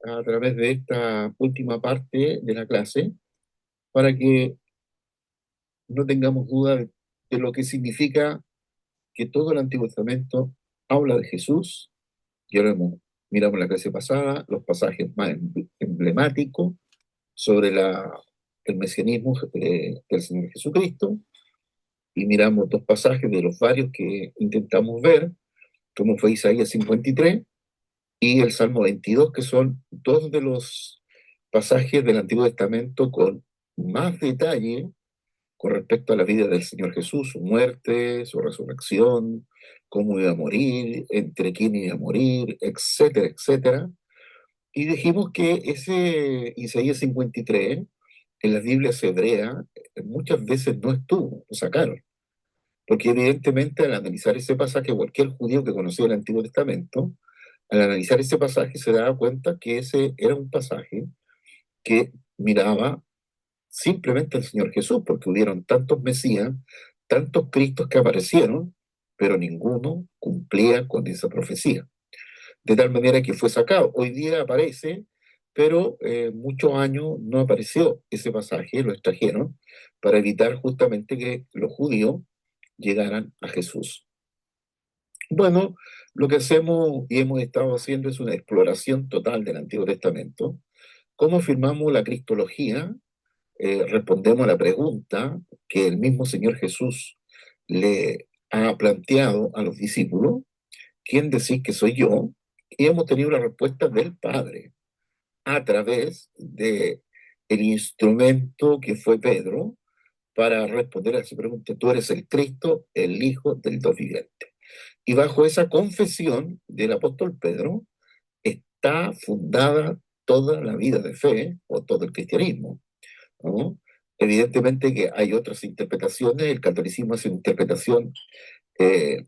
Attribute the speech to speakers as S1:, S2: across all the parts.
S1: a través de esta última parte de la clase para que no tengamos duda de lo que significa que todo el Antiguo Testamento habla de Jesús. Ya lo miramos en la clase pasada, los pasajes más emblemáticos sobre el mesianismo del Señor Jesucristo, y miramos dos pasajes de los varios que intentamos ver, como fue Isaías 53 y el Salmo 22, que son dos de los pasajes del Antiguo Testamento con más detalle con respecto a la vida del Señor Jesús, su muerte, su resurrección, cómo iba a morir, entre quién iba a morir, etcétera, etcétera. Y dijimos que ese Isaías 53 en las Biblias hebreas muchas veces no estuvo, lo sacaron. Porque evidentemente al analizar ese pasaje, cualquier judío que conocía el Antiguo Testamento, al analizar ese pasaje se daba cuenta que ese era un pasaje que miraba simplemente al Señor Jesús, porque hubieron tantos Mesías, tantos Cristos que aparecieron, pero ninguno cumplía con esa profecía. De tal manera que fue sacado. Hoy día aparece, pero muchos años no apareció ese pasaje, lo extrajeron, para evitar justamente que los judíos llegaran a Jesús. Bueno, lo que hacemos y hemos estado haciendo es una exploración total del Antiguo Testamento. ¿Cómo afirmamos la cristología? Respondemos a la pregunta que el mismo Señor Jesús le ha planteado a los discípulos: ¿quién decís que soy yo? Y hemos tenido la respuesta del Padre a través de el instrumento que fue Pedro para responder a esa pregunta. Tú eres el Cristo, el Hijo del Dios viviente. Y bajo esa confesión del apóstol Pedro está fundada toda la vida de fe o todo el cristianismo, ¿no? Evidentemente que hay otras interpretaciones, el catolicismo es una interpretación, eh,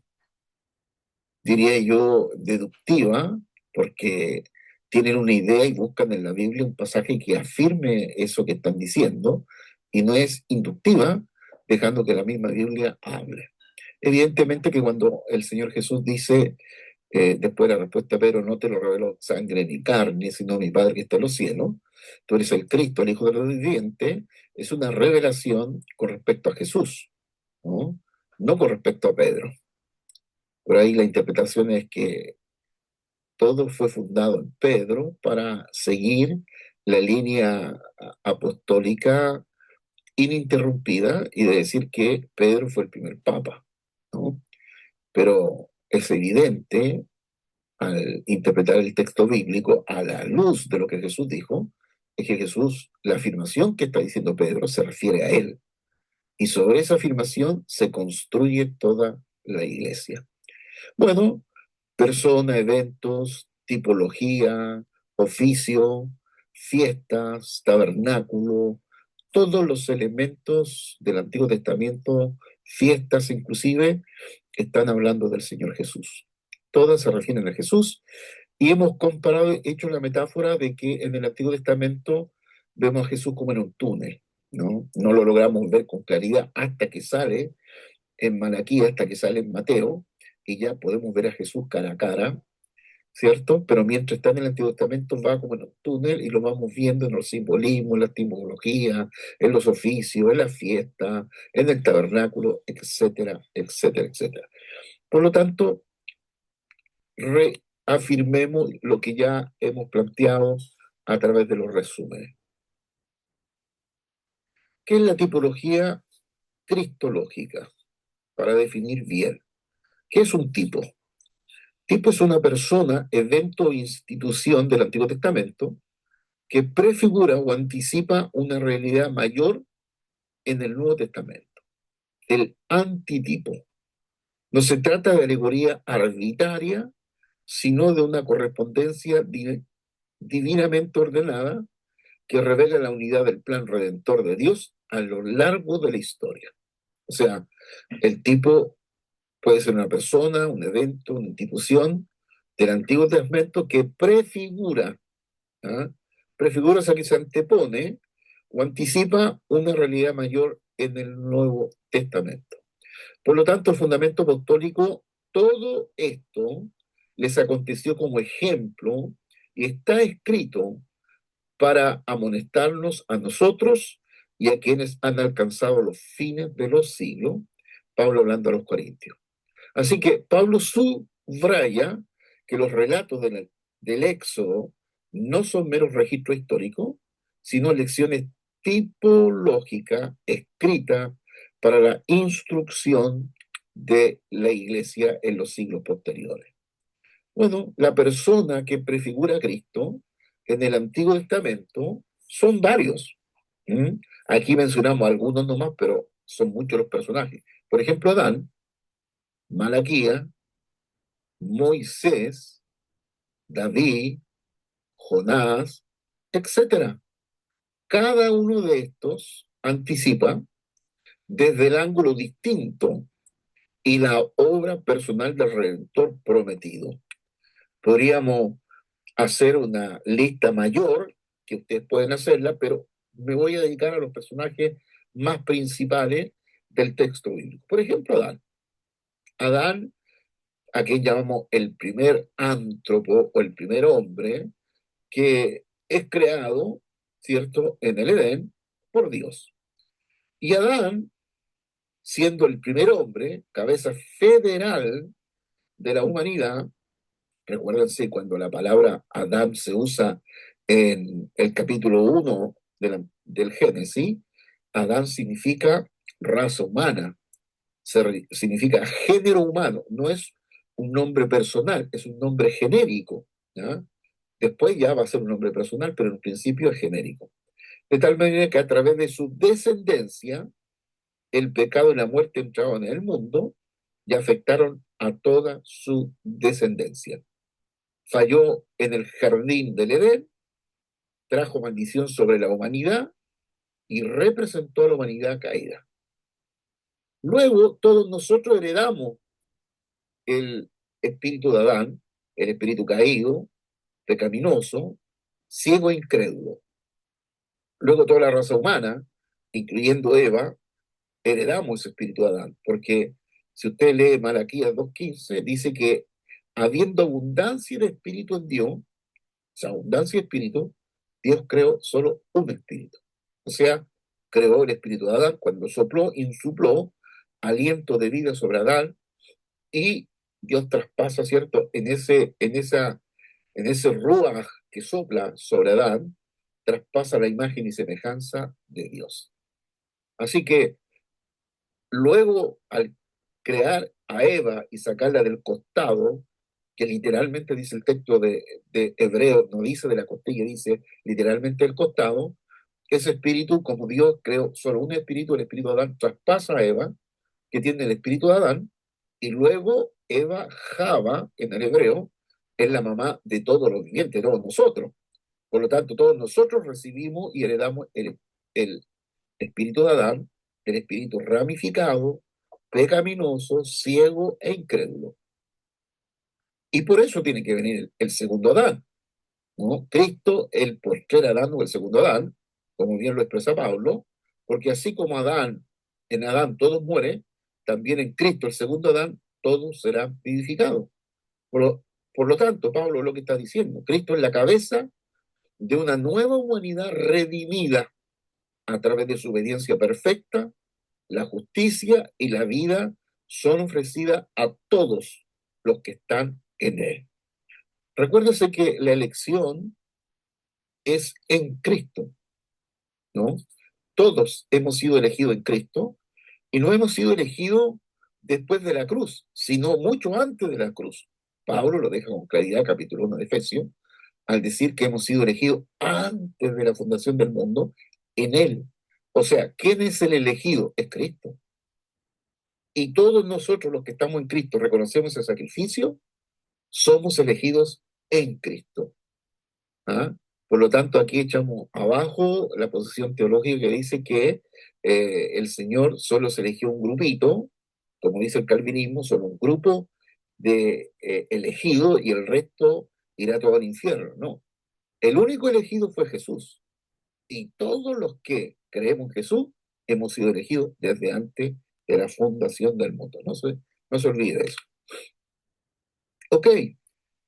S1: diría yo, deductiva, porque tienen una idea y buscan en la Biblia un pasaje que afirme eso que están diciendo, y no es inductiva, dejando que la misma Biblia hable. Evidentemente que cuando el Señor Jesús dice, después de la respuesta, pero no te lo reveló sangre ni carne, sino mi Padre que está en los cielos, tú eres el Cristo, el Hijo de los vivientes, es una revelación con respecto a Jesús, ¿no? No con respecto a Pedro. Por ahí la interpretación es que todo fue fundado en Pedro para seguir la línea apostólica ininterrumpida y de decir que Pedro fue el primer papa, ¿no? Pero es evidente al interpretar el texto bíblico a la luz de lo que Jesús dijo, es que Jesús, la afirmación que está diciendo Pedro se refiere a él. Y sobre esa afirmación se construye toda la iglesia. Bueno, persona, eventos, tipología, oficio, fiestas, tabernáculo, todos los elementos del Antiguo Testamento, fiestas inclusive, están hablando del Señor Jesús. Todas se refieren a Jesús, y hemos comparado, hecho la metáfora de que en el Antiguo Testamento vemos a Jesús como en un túnel, ¿no? No lo logramos ver con claridad hasta que sale en Malaquía, hasta que sale en Mateo, y ya podemos ver a Jesús cara a cara, ¿cierto? Pero mientras está en el Antiguo Testamento va como en un túnel y lo vamos viendo en los simbolismos, en la etimología, en los oficios, en la fiesta, en el tabernáculo, etcétera, etcétera, etcétera. Por lo tanto, reafirmemos lo que ya hemos planteado a través de los resúmenes. ¿Qué es la tipología cristológica? Para definir bien, ¿qué es un tipo? Tipo es una persona, evento o institución del Antiguo Testamento que prefigura o anticipa una realidad mayor en el Nuevo Testamento. El antitipo. No se trata de alegoría arbitraria, sino de una correspondencia divinamente ordenada que revela la unidad del plan redentor de Dios a lo largo de la historia. O sea, el tipo puede ser una persona, un evento, una institución del Antiguo Testamento que prefigura, ¿ah? Prefigura, o sea, que se antepone o anticipa una realidad mayor en el Nuevo Testamento. Por lo tanto, el fundamento apostólico, todo esto les aconteció como ejemplo y está escrito para amonestarnos a nosotros y a quienes han alcanzado los fines de los siglos. Pablo hablando a los Corintios. Así que Pablo subraya que los relatos del Éxodo no son meros registros históricos, sino lecciones tipológicas escritas para la instrucción de la iglesia en los siglos posteriores. Bueno, la persona que prefigura a Cristo en el Antiguo Testamento son varios. ¿Mm? Aquí mencionamos algunos nomás, pero son muchos los personajes. Por ejemplo, Adán, Malaquía, Moisés, David, Jonás, etcétera. Cada uno de estos anticipa desde el ángulo distinto y la obra personal del Redentor prometido. Podríamos hacer una lista mayor, que ustedes pueden hacerla, pero me voy a dedicar a los personajes más principales del texto bíblico. Por ejemplo, Adán. Adán, a quien llamamos el primer ántropo o el primer hombre, que es creado, ¿cierto?, en el Edén por Dios. Y Adán, siendo el primer hombre, cabeza federal de la humanidad, recuérdense cuando la palabra Adán se usa en el capítulo 1 del Génesis, Adán significa raza humana, significa género humano, no es un nombre personal, es un nombre genérico, ¿ya? Después ya va a ser un nombre personal, pero en principio es genérico. De tal manera que a través de su descendencia, el pecado y la muerte entraron en el mundo y afectaron a toda su descendencia. Falló en el jardín del Edén, trajo maldición sobre la humanidad y representó a la humanidad caída. Luego, todos nosotros heredamos el espíritu de Adán, el espíritu caído, pecaminoso, ciego e incrédulo. Luego toda la raza humana, incluyendo Eva, heredamos ese espíritu de Adán, porque si usted lee Malaquías 2:15, dice que habiendo abundancia de espíritu en Dios, o sea, abundancia de espíritu, Dios creó solo un espíritu. O sea, creó el espíritu de Adán cuando sopló, insupló aliento de vida sobre Adán y Dios traspasa, ¿cierto? En ese ruaj que sopla sobre Adán, traspasa la imagen y semejanza de Dios. Así que luego, al crear a Eva y sacarla del costado, que literalmente dice el texto de Hebreo, no dice de la costilla, dice literalmente el costado, ese espíritu, como Dios creó solo un espíritu, el espíritu de Adán traspasa a Eva, que tiene el espíritu de Adán, y luego Eva, Java, en el hebreo, es la mamá de todos los vivientes, todos nosotros. Por lo tanto, todos nosotros recibimos y heredamos el espíritu de Adán, el espíritu ramificado, pecaminoso, ciego e incrédulo. Y por eso tiene que venir el segundo Adán, ¿no? Cristo, el postrer Adán o el segundo Adán, como bien lo expresa Pablo, porque así como en Adán todos mueren, también en Cristo, el segundo Adán, todos serán vivificados. Por lo tanto, Pablo lo que está diciendo, Cristo es la cabeza de una nueva humanidad redimida a través de su obediencia perfecta. La justicia y la vida son ofrecidas a todos los que están en él. Recuérdese que la elección es en Cristo, ¿no? Todos hemos sido elegidos en Cristo y no hemos sido elegidos después de la cruz, sino mucho antes de la cruz. Pablo lo deja con claridad, capítulo 1 de Efesios, al decir que hemos sido elegidos antes de la fundación del mundo en Él. O sea, ¿quién es el elegido? Es Cristo. Y todos nosotros los que estamos en Cristo reconocemos el sacrificio, somos elegidos en Cristo. ¿Ah? Por lo tanto, aquí echamos abajo la posición teológica que dice que el Señor solo se eligió un grupito, como dice el calvinismo, solo un grupo de elegidos y el resto irá todo al infierno. No, el único elegido fue Jesús. Y todos los que creemos en Jesús hemos sido elegidos desde antes de la fundación del mundo. No se olvide eso. Ok,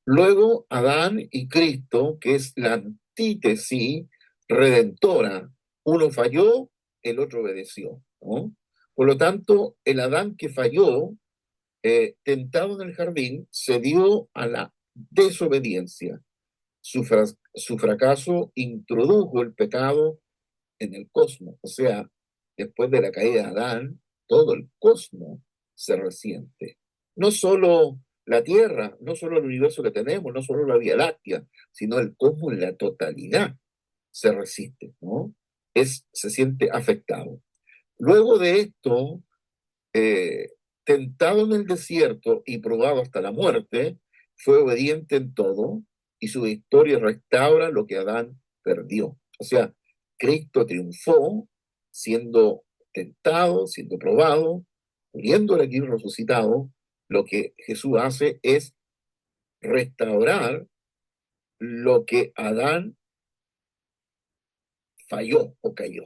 S1: Luego Adán y Cristo, que es la antítesis redentora. Uno falló, el otro obedeció, ¿no? Por lo tanto, el Adán que falló, tentado en el jardín, se dio a la desobediencia. Su fracaso introdujo el pecado en el cosmos. O sea, después de la caída de Adán, todo el cosmos se resiente. No solo la Tierra, no solo el universo que tenemos, no solo la Vía Láctea, sino el cosmos en la totalidad se resiste, ¿no? Se siente afectado. Luego de esto, eh, tentado en el desierto y probado hasta la muerte, fue obediente en todo y su victoria restaura lo que Adán perdió. O sea, Cristo triunfó siendo tentado, siendo probado, muriendo aquí resucitado. Lo que Jesús hace es restaurar lo que Adán falló o cayó.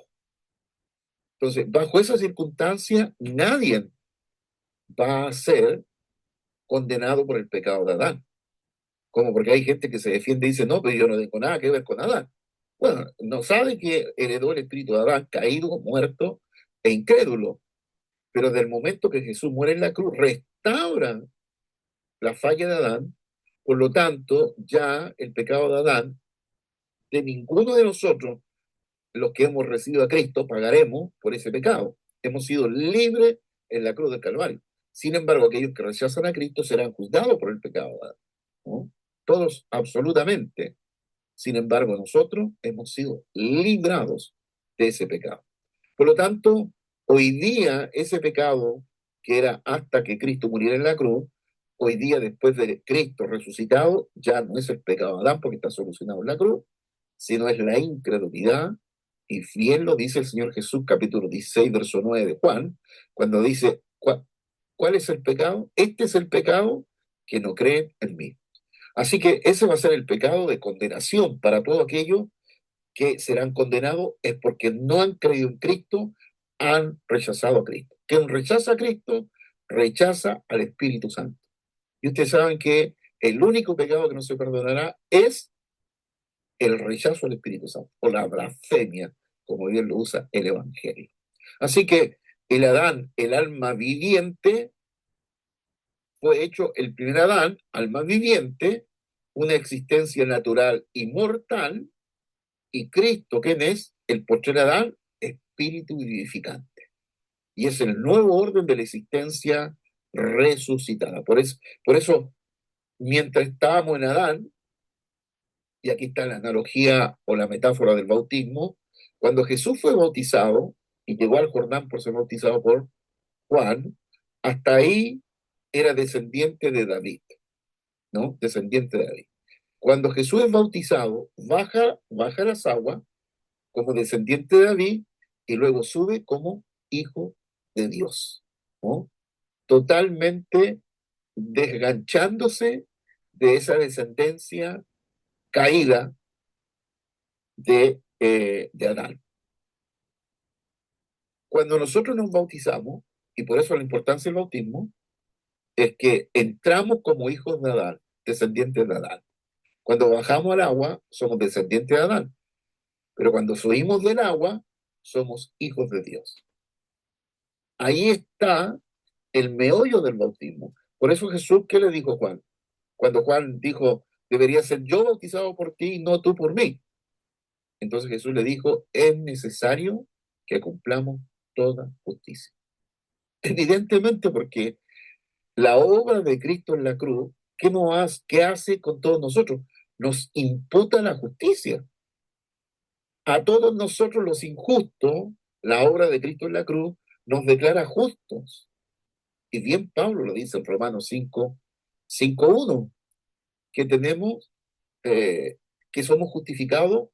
S1: Entonces, bajo esa circunstancia, nadie va a ser condenado por el pecado de Adán. Como porque hay gente que se defiende y dice, no, pero yo no tengo nada que ver con Adán. Bueno, no sabe que heredó el espíritu de Adán, caído, muerto e incrédulo. Pero desde el momento que Jesús muere en la cruz, restaura la falla de Adán. Por lo tanto, ya el pecado de Adán, de ninguno de nosotros, los que hemos recibido a Cristo, pagaremos por ese pecado. Hemos sido libres en la cruz del Calvario. Sin embargo, aquellos que rechazan a Cristo serán juzgados por el pecado de Adán, ¿no? Todos, absolutamente. Sin embargo, nosotros hemos sido librados de ese pecado. Por lo tanto, hoy día ese pecado que era hasta que Cristo muriera en la cruz, hoy día después de Cristo resucitado, ya no es el pecado de Adán porque está solucionado en la cruz, sino es la incredulidad. Y bien lo dice el Señor Jesús, capítulo 16, verso 9 de Juan, cuando dice, ¿cuál es el pecado? Este es el pecado que no creen en mí. Así que ese va a ser el pecado de condenación para todos aquellos que serán condenados, es porque no han creído en Cristo, han rechazado a Cristo. Quien rechaza a Cristo, rechaza al Espíritu Santo. Y ustedes saben que el único pecado que no se perdonará es el rechazo al Espíritu Santo, o la blasfemia, como Dios lo usa el Evangelio. Así que el Adán, el alma viviente, fue hecho el primer Adán, alma viviente, una existencia natural y mortal, y Cristo, ¿quién es? El postrer Adán, espíritu vivificante. Y es el nuevo orden de la existencia resucitada. Por eso, mientras estábamos en Adán, y aquí está la analogía o la metáfora del bautismo, cuando Jesús fue bautizado y llegó al Jordán por ser bautizado por Juan, hasta ahí era descendiente de David, ¿no? Descendiente de David. Cuando Jesús es bautizado, baja las aguas como descendiente de David y luego sube como hijo de Dios, ¿no? Totalmente desganchándose de esa descendencia caída de Adán. Cuando nosotros nos bautizamos, y por eso la importancia del bautismo, es que entramos como hijos de Adán, descendientes de Adán. Cuando bajamos al agua, somos descendientes de Adán, pero cuando subimos del agua, somos hijos de Dios. Ahí está el meollo del bautismo. Por eso Jesús, ¿qué le dijo a Juan? Cuando Juan dijo, debería ser yo bautizado por ti y no tú por mí. Entonces Jesús le dijo, es necesario que cumplamos toda justicia. Evidentemente porque la obra de Cristo en la cruz, ¿qué hace con todos nosotros? Nos imputa la justicia. A todos nosotros los injustos, la obra de Cristo en la cruz nos declara justos. Y bien Pablo lo dice en Romanos 5:1, que tenemos, que somos justificados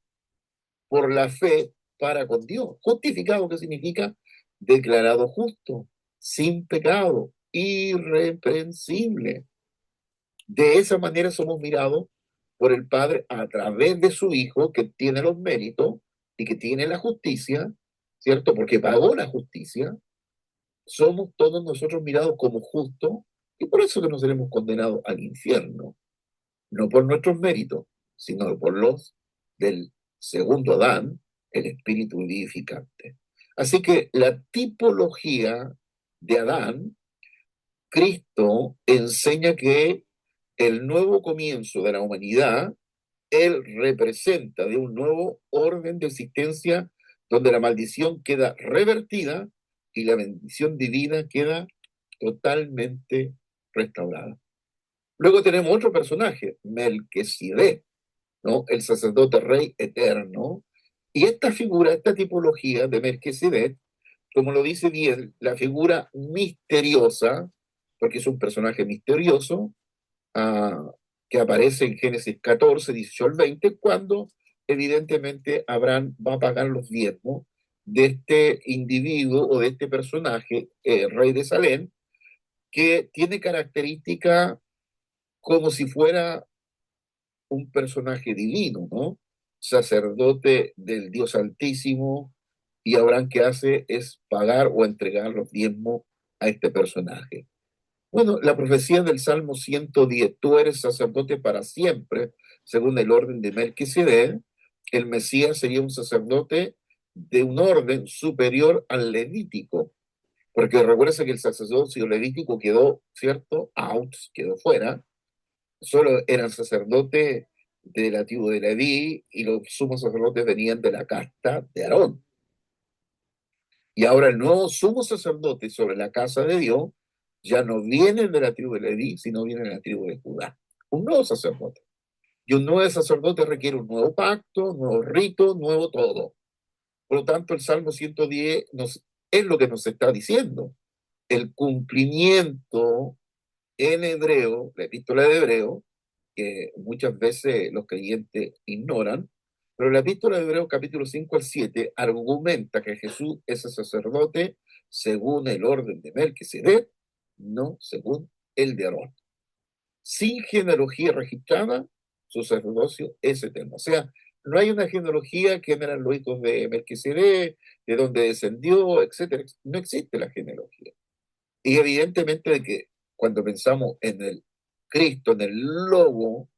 S1: por la fe para con Dios. Justificado, ¿qué significa? Declarado justo, sin pecado, irreprensible. De esa manera somos mirados por el Padre a través de su Hijo, que tiene los méritos y que tiene la justicia, ¿cierto? Porque pagó la justicia. Somos todos nosotros mirados como justos y por eso que no seremos condenados al infierno. no por nuestros méritos, sino por los del segundo Adán, el espíritu vivificante. Así que la tipología de Adán, Cristo enseña que el nuevo comienzo de la humanidad, él representa de un nuevo orden de existencia donde la maldición queda revertida y la bendición divina queda totalmente restaurada. Luego tenemos otro personaje, Melquisedec, ¿no? El sacerdote rey eterno. Y esta figura, esta tipología de Melquisedec, como lo dice bien, la figura misteriosa, porque es un personaje misterioso, ah, que aparece en Génesis 14, 18 al 20, cuando evidentemente Abraham va a pagar los diezmos de este individuo o de este personaje, rey de Salem, que tiene característica como si fuera un personaje divino, ¿no? Sacerdote del Dios Altísimo, y Abraham que hace es pagar o entregar los diezmos a este personaje. Bueno, la profecía del Salmo 110, tú eres sacerdote para siempre, según el orden de Melquisedec, el Mesías sería un sacerdote de un orden superior al levítico, porque recuerda que el sacerdocio levítico quedó, ¿cierto? Out, quedó fuera, solo eran sacerdotes de la tribu de Leví y los sumos sacerdotes venían de la casta de Aarón. Y ahora el nuevo sumo sacerdote sobre la casa de Dios ya no viene de la tribu de Leví, sino viene de la tribu de Judá. Un nuevo sacerdote. Y un nuevo sacerdote requiere un nuevo pacto, un nuevo rito, nuevo todo. Por lo tanto, el Salmo 110 es lo que nos está diciendo. El cumplimiento en hebreo, la epístola de Hebreo, que muchas veces los creyentes ignoran, pero la epístola de Hebreo capítulo 5 al 7 argumenta que Jesús es el sacerdote según el orden de Melquisedec, no según el de Aarón. Sin genealogía registrada, su sacerdocio es eterno. O sea, no hay una genealogía que eran los hijos de Melquisedec, de donde descendió, etcétera. No existe la genealogía. Y evidentemente de que cuando pensamos en el Cristo, en el lobo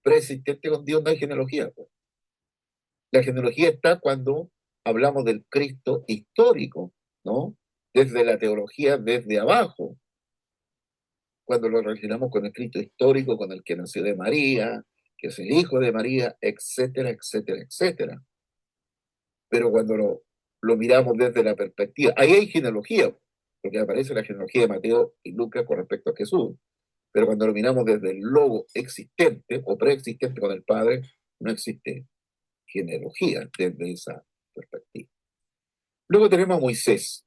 S1: preexistente con Dios, no hay genealogía, pues. La genealogía está cuando hablamos del Cristo histórico, ¿no? Desde la teología, desde abajo, cuando lo relacionamos con el Cristo histórico, con el que nació de María, que es el hijo de María, etcétera, etcétera, etcétera. Pero cuando lo miramos desde la perspectiva, ahí hay genealogía, porque aparece la genealogía de Mateo y Lucas con respecto a Jesús. Pero cuando lo miramos desde el logo existente o preexistente con el Padre, no existe genealogía desde esa perspectiva. Luego tenemos a Moisés,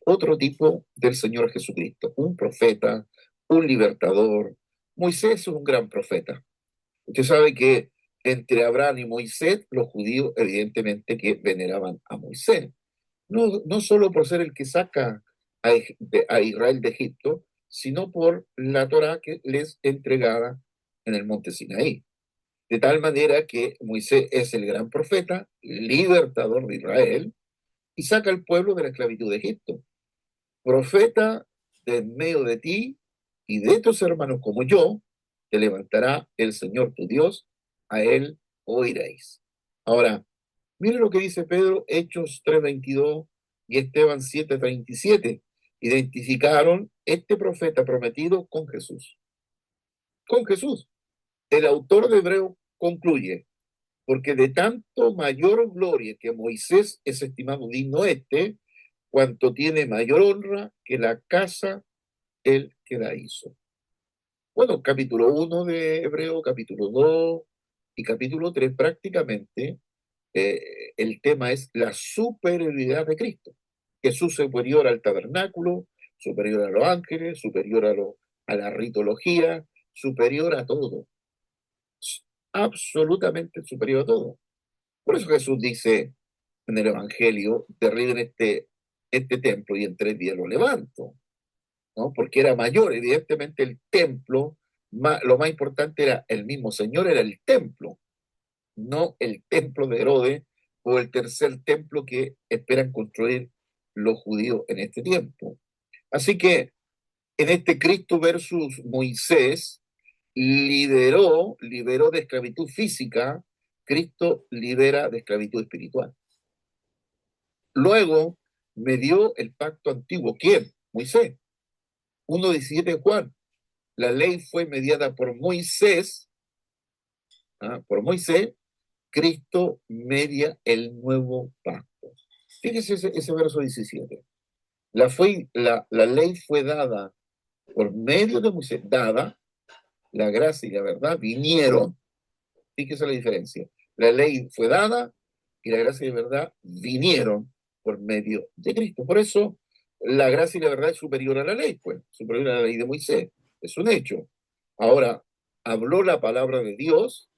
S1: otro tipo del Señor Jesucristo, un profeta, un libertador. Moisés es un gran profeta. Usted sabe que entre Abraham y Moisés, los judíos evidentemente que veneraban a Moisés. No, no solo por ser el que saca a Israel de Egipto, sino por la Torá que les entregaba en el monte Sinaí. De tal manera que Moisés es el gran profeta, libertador de Israel, y saca al pueblo de la esclavitud de Egipto. Profeta de en medio de ti y de tus hermanos como yo, te levantará el Señor tu Dios, a él oiréis. Ahora, mire lo que dice Pedro, Hechos 3:22 y Esteban 7:37. Identificaron este profeta prometido con Jesús. Con Jesús. El autor de Hebreo concluye, porque de tanto mayor gloria que Moisés es estimado digno este, cuanto tiene mayor honra que la casa el que la hizo. Bueno, capítulo 1 de Hebreo, capítulo 2 y capítulo 3 prácticamente el tema es la superioridad de Cristo. Jesús superior al tabernáculo, superior a los ángeles, superior a la ritología, superior a todo, absolutamente superior a todo. Por eso Jesús dice en el Evangelio, derriben este templo y en 3 días lo levanto, ¿no? Porque era mayor, evidentemente el templo, lo más importante era el mismo Señor, era el templo, no el templo de Herodes o el tercer templo que esperan construir los judíos en este tiempo. Así que en este Cristo versus Moisés, liberó de esclavitud física, Cristo libera de esclavitud espiritual. Luego me dio el pacto antiguo. ¿Quién? Moisés. 1:17 de Juan. La ley fue mediada por Moisés, por Moisés, Cristo media el nuevo pacto. Fíjese ese verso 17. La ley fue dada por medio de Moisés, dada, la gracia y la verdad vinieron. Fíjese la diferencia. La ley fue dada y la gracia y la verdad vinieron por medio de Cristo. Por eso la gracia y la verdad es superior a la ley, pues, superior a la ley de Moisés. Es un hecho. Ahora, habló la palabra de Dios,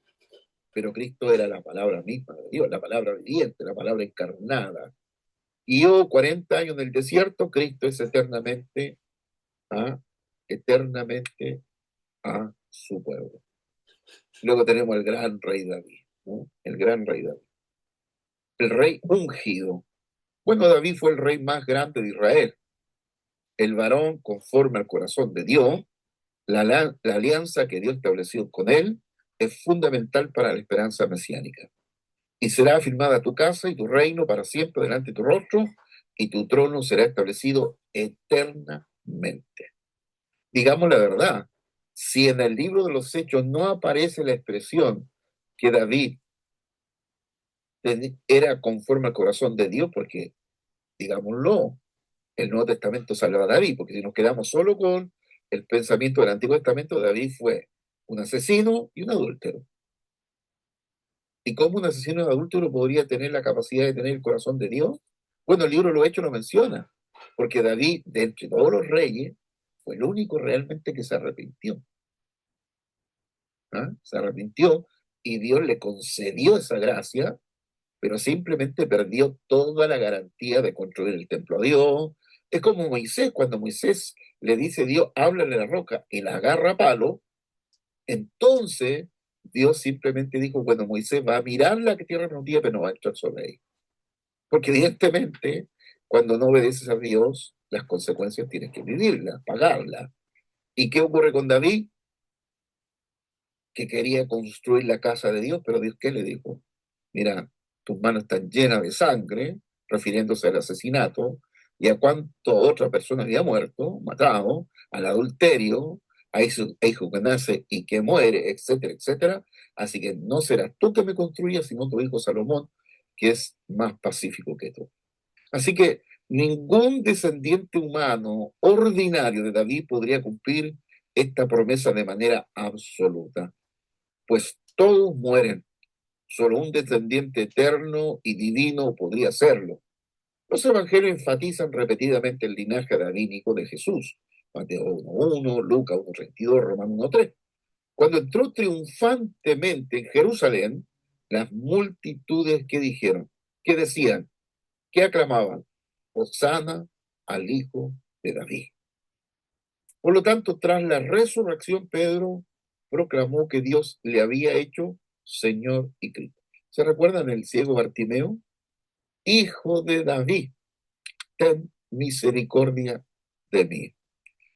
S1: pero Cristo era la palabra misma de Dios, la palabra viviente, la palabra encarnada. Y yo, 40 años en el desierto, Cristo es ¿ah? eternamente a su pueblo. Luego tenemos el gran rey David, ¿no? El gran rey David. El rey ungido. Bueno, David fue el rey más grande de Israel, el varón conforme al corazón de Dios. La alianza que Dios estableció con él es fundamental para la esperanza mesiánica. Y será afirmada tu casa y tu reino para siempre delante de tu rostro, y tu trono será establecido eternamente. Digamos la verdad, si en el libro de los Hechos no aparece la expresión que David era conforme al corazón de Dios, porque, digámoslo, el Nuevo Testamento salva a David, porque si nos quedamos solo con el pensamiento del Antiguo Testamento, David fue un asesino y un adúltero. ¿Y cómo un asesino y un adúltero podría tener la capacidad de tener el corazón de Dios? Bueno, el libro de los Hechos lo menciona, porque David, de entre todos los reyes, fue el único realmente que se arrepintió. Se arrepintió y Dios le concedió esa gracia, pero simplemente perdió toda la garantía de construir el templo a Dios. Es como Moisés, cuando Moisés le dice a Dios, háblale a la roca y la agarra a palo, entonces Dios simplemente dijo, bueno, Moisés va a mirar la tierra prometida, pero no va a entrar sobre ella. Porque evidentemente, cuando no obedeces a Dios, las consecuencias tienes que vivirlas, pagarlas. ¿Y qué ocurre con David? Que quería construir la casa de Dios, pero Dios, ¿qué le dijo? Mira, tus manos están llenas de sangre, refiriéndose al asesinato, y a cuánto otra persona había muerto, matado, al adulterio, a hijo que nace y que muere, etcétera, etcétera. Así que no serás tú que me construyas, sino tu hijo Salomón, que es más pacífico que tú. Así que ningún descendiente humano ordinario de David podría cumplir esta promesa de manera absoluta, pues todos mueren. Solo un descendiente eterno y divino podría hacerlo. Los evangelios enfatizan repetidamente el linaje davídico de Jesús. Mateo 1:1, Lucas 1:32, Romanos 1:3. Cuando entró triunfantemente en Jerusalén, las multitudes que dijeron, que decían, que aclamaban, Hosana al Hijo de David. Por lo tanto, tras la resurrección, Pedro proclamó que Dios le había hecho Señor y Cristo. ¿Se recuerdan el ciego Bartimeo? Hijo de David, ten misericordia de mí.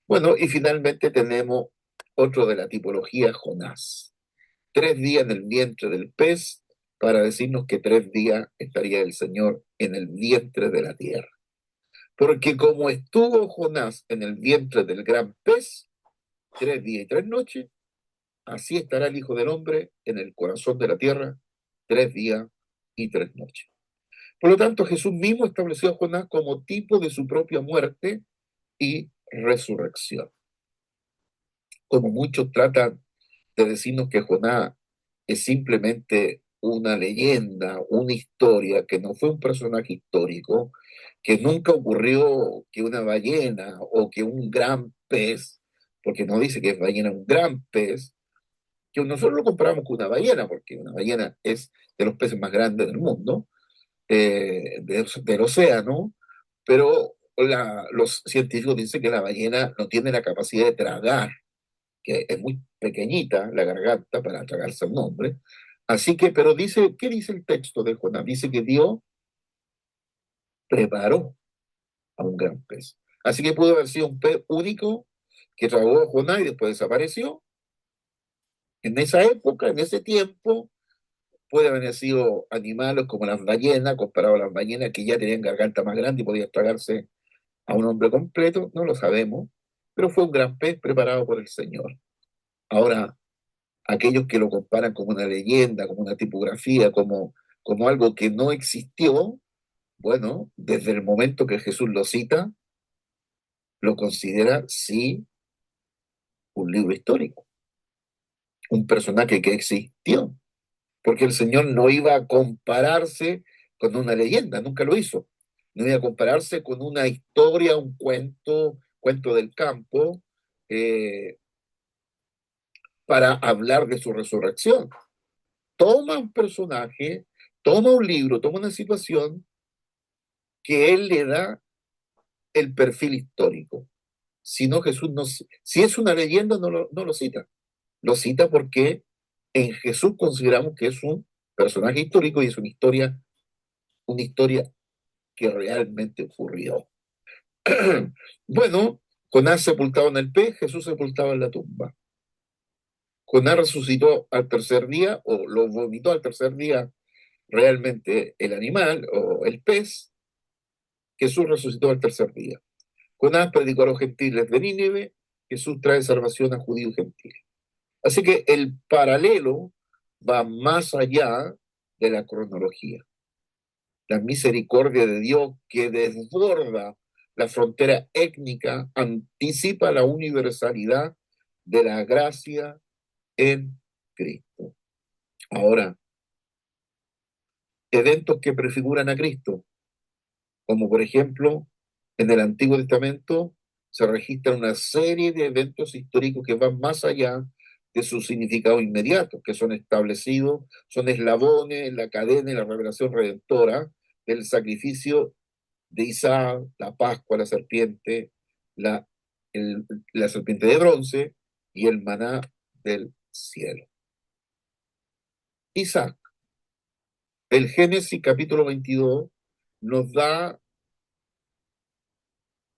S1: Bueno, y finalmente tenemos otro de la tipología, Jonás. 3 días en el vientre del pez para decirnos que 3 días estaría el Señor en el vientre de la tierra. Porque como estuvo Jonás en el vientre del gran pez, 3 días y 3 noches, así estará el Hijo del Hombre en el corazón de la tierra 3 días y 3 noches. Por lo tanto, Jesús mismo estableció a Jonás como tipo de su propia muerte y resurrección. Como muchos tratan de decirnos que Jonás es simplemente una leyenda, una historia, que no fue un personaje histórico, que nunca ocurrió que una ballena o que un gran pez, porque no dice que es ballena, un gran pez, que nosotros lo comparamos con una ballena, porque una ballena es de los peces más grandes del mundo, del océano, pero los científicos dicen que la ballena no tiene la capacidad de tragar, que es muy pequeñita la garganta para tragarse a un hombre. Así que, pero dice, ¿qué dice el texto de Jonás? Dice que Dios preparó a un gran pez. Así que pudo haber sido un pez único que tragó a Jonás y después desapareció, En esa época, en ese tiempo, puede haber sido animales como las ballenas, comparado a las ballenas que ya tenían garganta más grande y podían tragarse a un hombre completo, no lo sabemos, pero fue un gran pez preparado por el Señor. Ahora, aquellos que lo comparan como una leyenda, como una tipografía, como algo que no existió, bueno, desde el momento que Jesús lo cita, lo considera sí un libro histórico, un personaje que existió, porque el Señor no iba a compararse con una leyenda, nunca lo hizo. No iba a compararse con una historia, un cuento, cuento del campo, eh, para hablar de su resurrección. Toma un personaje, toma un libro, toma una situación que él le da el perfil histórico. Si no, Jesús no, si es una leyenda, no lo cita. Lo cita porque en Jesús consideramos que es un personaje histórico y es una historia que realmente ocurrió. Bueno, Jonás sepultado en el pez, Jesús sepultado en la tumba. Jonás resucitó al tercer día, o lo vomitó al tercer día realmente el animal o el pez. Jesús resucitó al tercer día. Jonás predicó a los gentiles de Nínive, Jesús trae salvación a judíos y gentiles. Así que el paralelo va más allá de la cronología. La misericordia de Dios que desborda la frontera étnica anticipa la universalidad de la gracia en Cristo. Ahora, eventos que prefiguran a Cristo, como por ejemplo, en el Antiguo Testamento se registra una serie de eventos históricos que van más allá de su significado inmediato, que son establecidos, son eslabones en la cadena y la revelación redentora del sacrificio de Isaac, la Pascua, la, la serpiente de bronce y el maná del cielo. Isaac, el Génesis capítulo 22 nos da,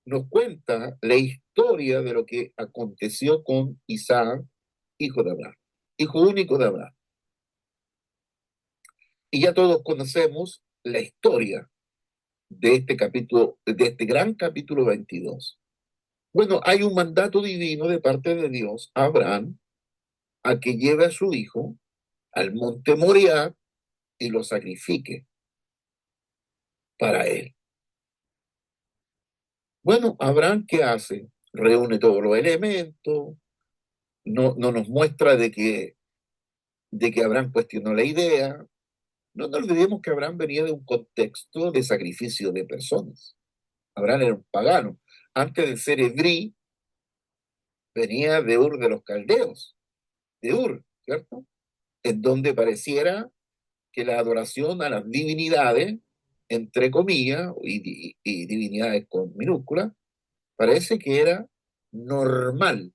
S1: nos cuenta la historia de lo que aconteció con Isaac, hijo de Abraham, hijo único de Abraham. Y ya todos conocemos la historia de este capítulo, de este gran capítulo 22. Bueno, hay un mandato divino de parte de Dios a Abraham a que lleve a su hijo al monte Moriah y lo sacrifique para él. Bueno, Abraham, ¿qué hace? Reúne todos los elementos, no nos muestra de que Abraham cuestionó la idea. No olvidemos que Abraham venía de un contexto de sacrificio de personas. Abraham era un pagano. Antes de ser hebrí, venía de Ur de los Caldeos, de Ur, ¿cierto? En donde pareciera que la adoración a las divinidades, entre comillas, y divinidades con minúsculas, parece que era normal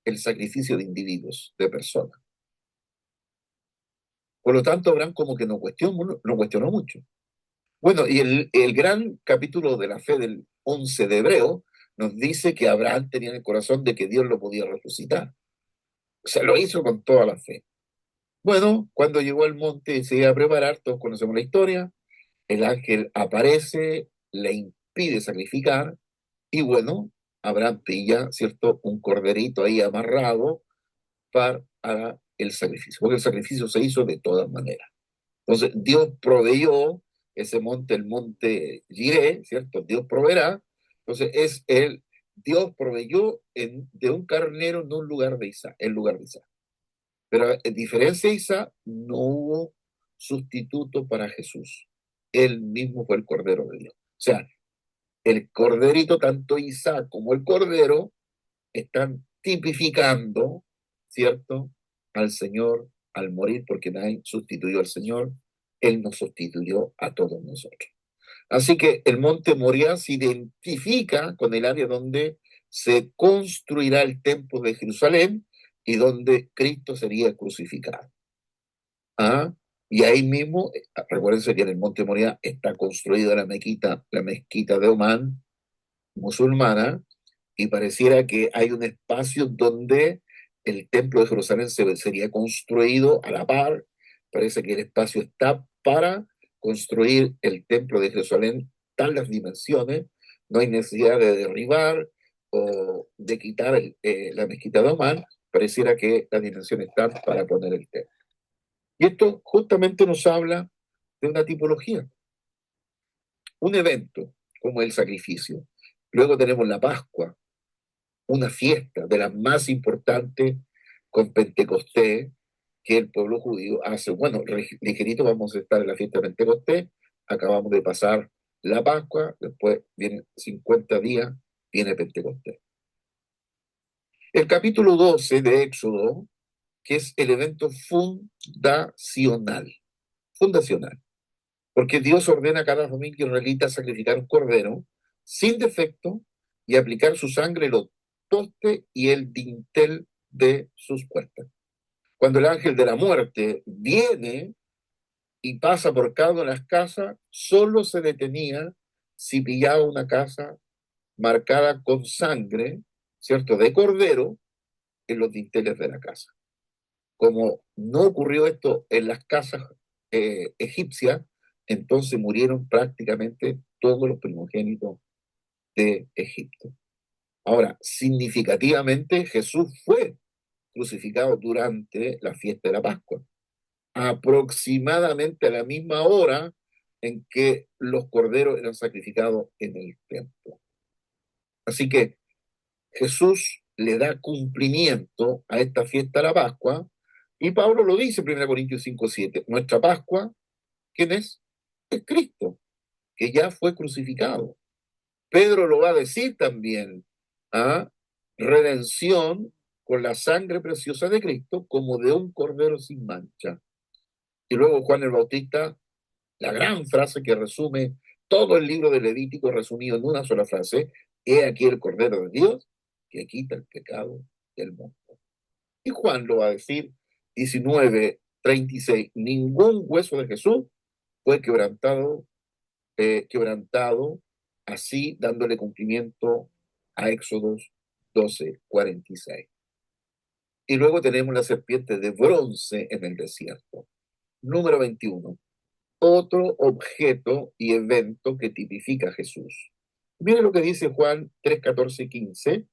S1: el sacrificio de individuos, de personas. Por lo tanto, Abraham como que no cuestionó mucho. Bueno, y el gran capítulo de la fe del 11 de Hebreo nos dice que Abraham tenía en el corazón de que Dios lo podía resucitar. O sea, lo hizo con toda la fe. Bueno, cuando llegó al monte y se iba a preparar, todos conocemos la historia, el ángel aparece, le impide sacrificar, y bueno, Abraham pilla, ¿cierto?, un corderito ahí amarrado para el sacrificio, porque el sacrificio se hizo de todas maneras. Entonces, Dios proveyó ese monte, el monte Jireh, ¿cierto? Dios proveerá. Entonces, Dios proveyó de un carnero en un lugar de Isaac, en lugar de Isaac. Pero en diferencia de Isaac, no hubo sustituto para Jesús. Él mismo fue el Cordero de Dios. O sea, el corderito, tanto Isaac como el cordero, están tipificando, ¿cierto?, al Señor al morir, porque nadie sustituyó al Señor, Él nos sustituyó a todos nosotros. Así que el monte Moriah se identifica con el área donde se construirá el templo de Jerusalén y donde Cristo sería crucificado. ¿Ah? Y ahí mismo, recuérdense que en el monte Moriah está construida la mezquita de Omán, musulmana, y pareciera que hay un espacio donde el templo de Jerusalén sería construido a la par. Parece que el espacio está para construir el templo de Jerusalén, tal las dimensiones, no hay necesidad de derribar o de quitar la mezquita de Omar, pareciera que las dimensiones están para poner el templo. Y esto justamente nos habla de una tipología, un evento como el sacrificio. Luego tenemos la Pascua, una fiesta de las más importantes con Pentecostés que el pueblo judío hace. Bueno, ligerito vamos a estar en la fiesta de Pentecostés, acabamos de pasar la Pascua, después vienen 50 días, viene Pentecostés. El capítulo 12 de Éxodo, que es el evento fundacional, porque Dios ordena a cada familia israelita sacrificar un cordero sin defecto y aplicar su sangre en los postes y el dintel de sus puertas. Cuando el ángel de la muerte viene y pasa por cada una de las casas, solo se detenía si pillaba una casa marcada con sangre, ¿cierto?, de cordero en los dinteles de la casa. Como no ocurrió esto en las casas egipcias, entonces murieron prácticamente todos los primogénitos de Egipto. Ahora, significativamente, Jesús fue crucificado durante la fiesta de la Pascua, aproximadamente a la misma hora en que los corderos eran sacrificados en el templo. Así que Jesús le da cumplimiento a esta fiesta de la Pascua, y Pablo lo dice en 1 Corintios 5:7. Nuestra Pascua, ¿quién es? Es Cristo, que ya fue crucificado. Pedro lo va a decir también, a redención con la sangre preciosa de Cristo, como de un cordero sin mancha. Y luego Juan el Bautista, la gran frase que resume todo el libro de Levítico resumido en una sola frase: he aquí el Cordero de Dios que quita el pecado del mundo. Y Juan lo va a decir, 19:36, ningún hueso de Jesús fue quebrantado, así dándole cumplimiento a Éxodos 12:46. Y luego tenemos la serpiente de bronce en el desierto. Número 21. Otro objeto y evento que tipifica a Jesús. Mire lo que dice Juan 3:14-15.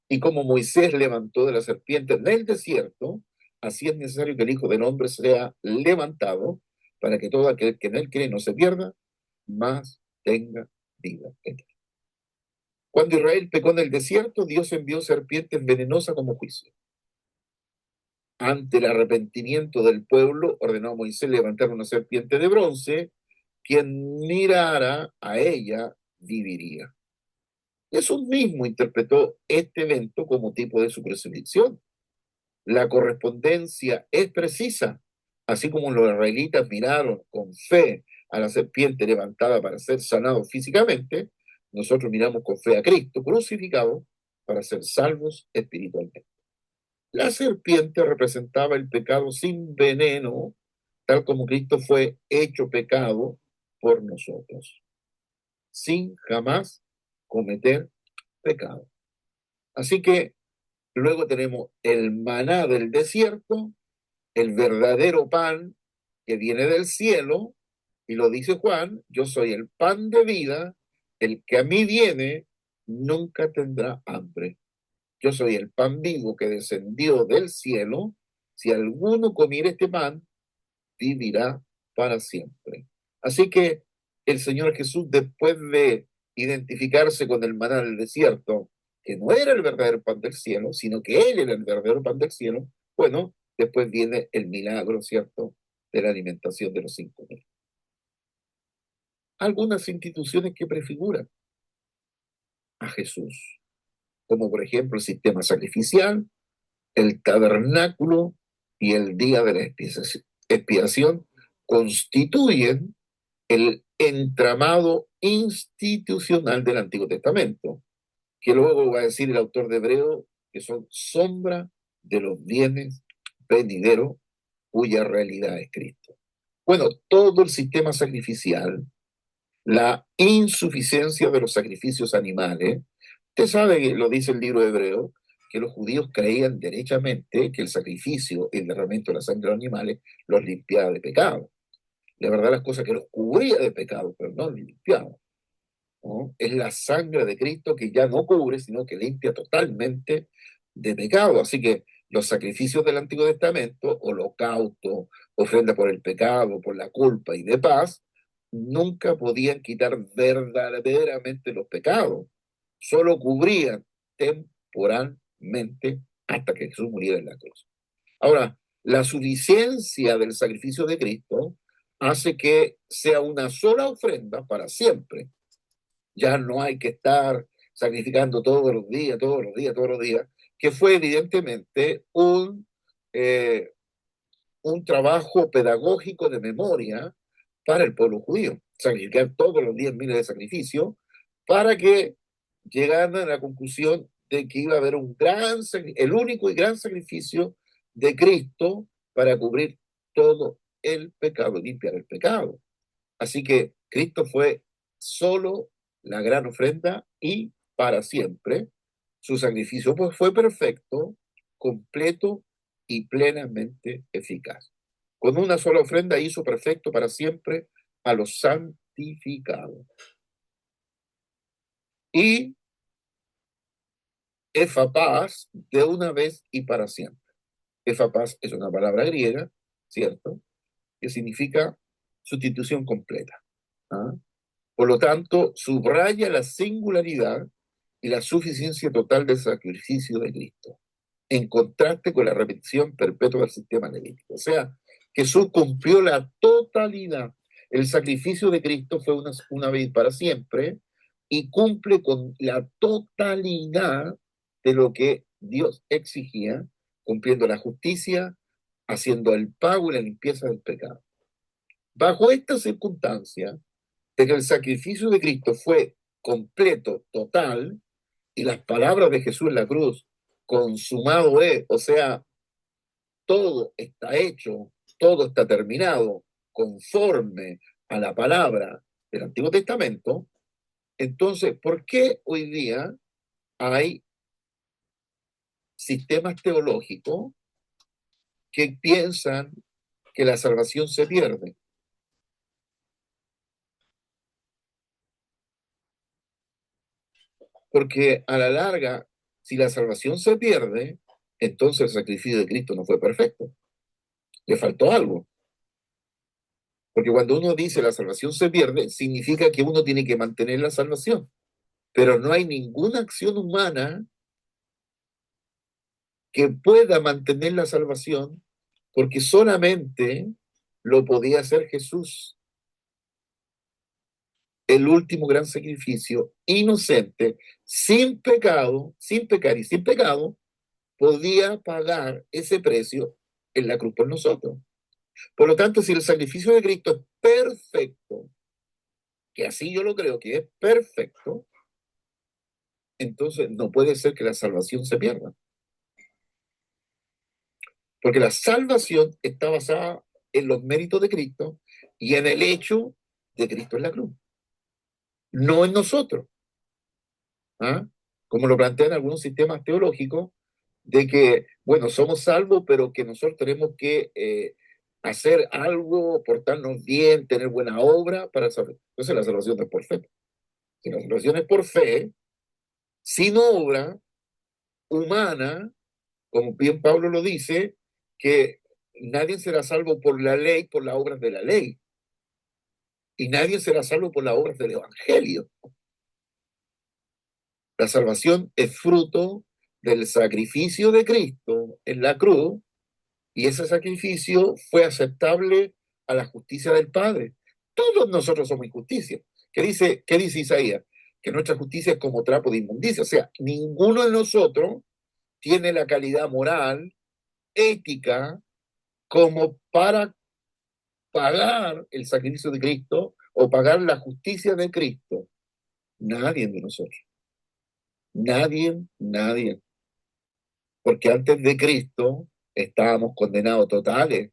S1: Y como Moisés levantó de la serpiente en el desierto, así es necesario que el Hijo del Hombre sea levantado, para que todo aquel que en él cree no se pierda, mas tenga vida eterna. Cuando Israel pecó en el desierto, Dios envió serpientes venenosas como juicio. Ante el arrepentimiento del pueblo, ordenó a Moisés levantar una serpiente de bronce. Quien mirara a ella viviría. Jesús mismo interpretó este evento como tipo de su crucifixión. La correspondencia es precisa. Así como los israelitas miraron con fe a la serpiente levantada para ser sanados físicamente, nosotros miramos con fe a Cristo crucificado para ser salvos espiritualmente. La serpiente representaba el pecado sin veneno, tal como Cristo fue hecho pecado por nosotros, sin jamás cometer pecado. Así que luego tenemos el maná del desierto, el verdadero pan que viene del cielo, y lo dice Juan: yo soy el pan de vida, el que a mí viene nunca tendrá hambre. Yo soy el pan vivo que descendió del cielo. Si alguno comiere este pan, vivirá para siempre. Así que el Señor Jesús, después de identificarse con el maná del desierto, que no era el verdadero pan del cielo, sino que Él era el verdadero pan del cielo, bueno, después viene el milagro, ¿cierto?, de la alimentación de los 5.000. Algunas instituciones que prefiguran a Jesús, como por ejemplo el sistema sacrificial, el tabernáculo y el día de la expiación, constituyen el entramado institucional del Antiguo Testamento, que luego va a decir el autor de Hebreo que son sombra de los bienes venideros cuya realidad es Cristo. Bueno, todo el sistema sacrificial, la insuficiencia de los sacrificios animales, usted sabe, lo dice el libro de Hebreo, que los judíos creían derechamente que el sacrificio, el derramamiento de la sangre de los animales, los limpiaba de pecado. La verdad, las cosas que los cubría de pecado, pero no los limpiaba, ¿no? Es la sangre de Cristo que ya no cubre, sino que limpia totalmente de pecado. Así que los sacrificios del Antiguo Testamento, holocausto, ofrenda por el pecado, por la culpa y de paz, nunca podían quitar verdaderamente los pecados. Solo cubrían temporalmente hasta que Jesús muriera en la cruz. Ahora, la suficiencia del sacrificio de Cristo hace que sea una sola ofrenda para siempre. Ya no hay que estar sacrificando todos los días, todos los días, todos los días, que fue evidentemente un trabajo pedagógico de memoria para el pueblo judío. Sacrificar todos los días miles de sacrificios para que llegaran a la conclusión de que iba a haber el único y gran sacrificio de Cristo para cubrir todo el pecado, limpiar el pecado. Así que Cristo fue solo la gran ofrenda y para siempre. Su sacrificio pues, fue perfecto, completo y plenamente eficaz. Con una sola ofrenda hizo perfecto para siempre a los santificados. Y efapaz de una vez y para siempre. Efapaz es una palabra griega, ¿cierto? Que significa sustitución completa. ¿Ah? Por lo tanto, subraya la singularidad y la suficiencia total del sacrificio de Cristo, en contraste con la repetición perpetua del sistema levítico. O sea, Jesús cumplió la totalidad. El sacrificio de Cristo fue una vez para siempre y cumple con la totalidad de lo que Dios exigía, cumpliendo la justicia, haciendo el pago y la limpieza del pecado. Bajo esta circunstancia, de que el sacrificio de Cristo fue completo, total, y las palabras de Jesús en la cruz, consumado es, o sea, todo está hecho, todo está terminado, conforme a la palabra del Antiguo Testamento. Entonces, ¿por qué hoy día hay sistemas teológicos que piensan que la salvación se pierde? Porque a la larga, si la salvación se pierde, entonces el sacrificio de Cristo no fue perfecto. Le faltó algo. Porque cuando uno dice la salvación se pierde, significa que uno tiene que mantener la salvación. Pero no hay ninguna acción humana que pueda mantener la salvación, porque solamente lo podía hacer Jesús, el último gran sacrificio, inocente, sin pecado, sin pecar y sin pecado, podía pagar ese precio en la cruz por nosotros. Por lo tanto, si el sacrificio de Cristo es perfecto, que así yo lo creo que es perfecto, entonces no puede ser que la salvación se pierda. Porque la salvación está basada en los méritos de Cristo y en el hecho de Cristo en la cruz, no en nosotros. ¿Ah? Como lo plantean algunos sistemas teológicos, de que, bueno, somos salvos, pero que nosotros tenemos que hacer algo, portarnos bien, tener buena obra para saber. Entonces la salvación no es por fe. Si la salvación es por fe, sin obra humana, como bien Pablo lo dice, que nadie será salvo por la ley, por las obras de la ley, y nadie será salvo por las obras del Evangelio. La salvación es fruto del sacrificio de Cristo en la cruz, y ese sacrificio fue aceptable a la justicia del Padre. Todos nosotros somos injusticia. Qué dice Isaías? Que nuestra justicia es como trapo de inmundicia. O sea, ninguno de nosotros tiene la calidad moral, ética, como para pagar el sacrificio de Cristo o pagar la justicia de Cristo. Nadie de nosotros. Nadie. Porque antes de Cristo estábamos condenados totales.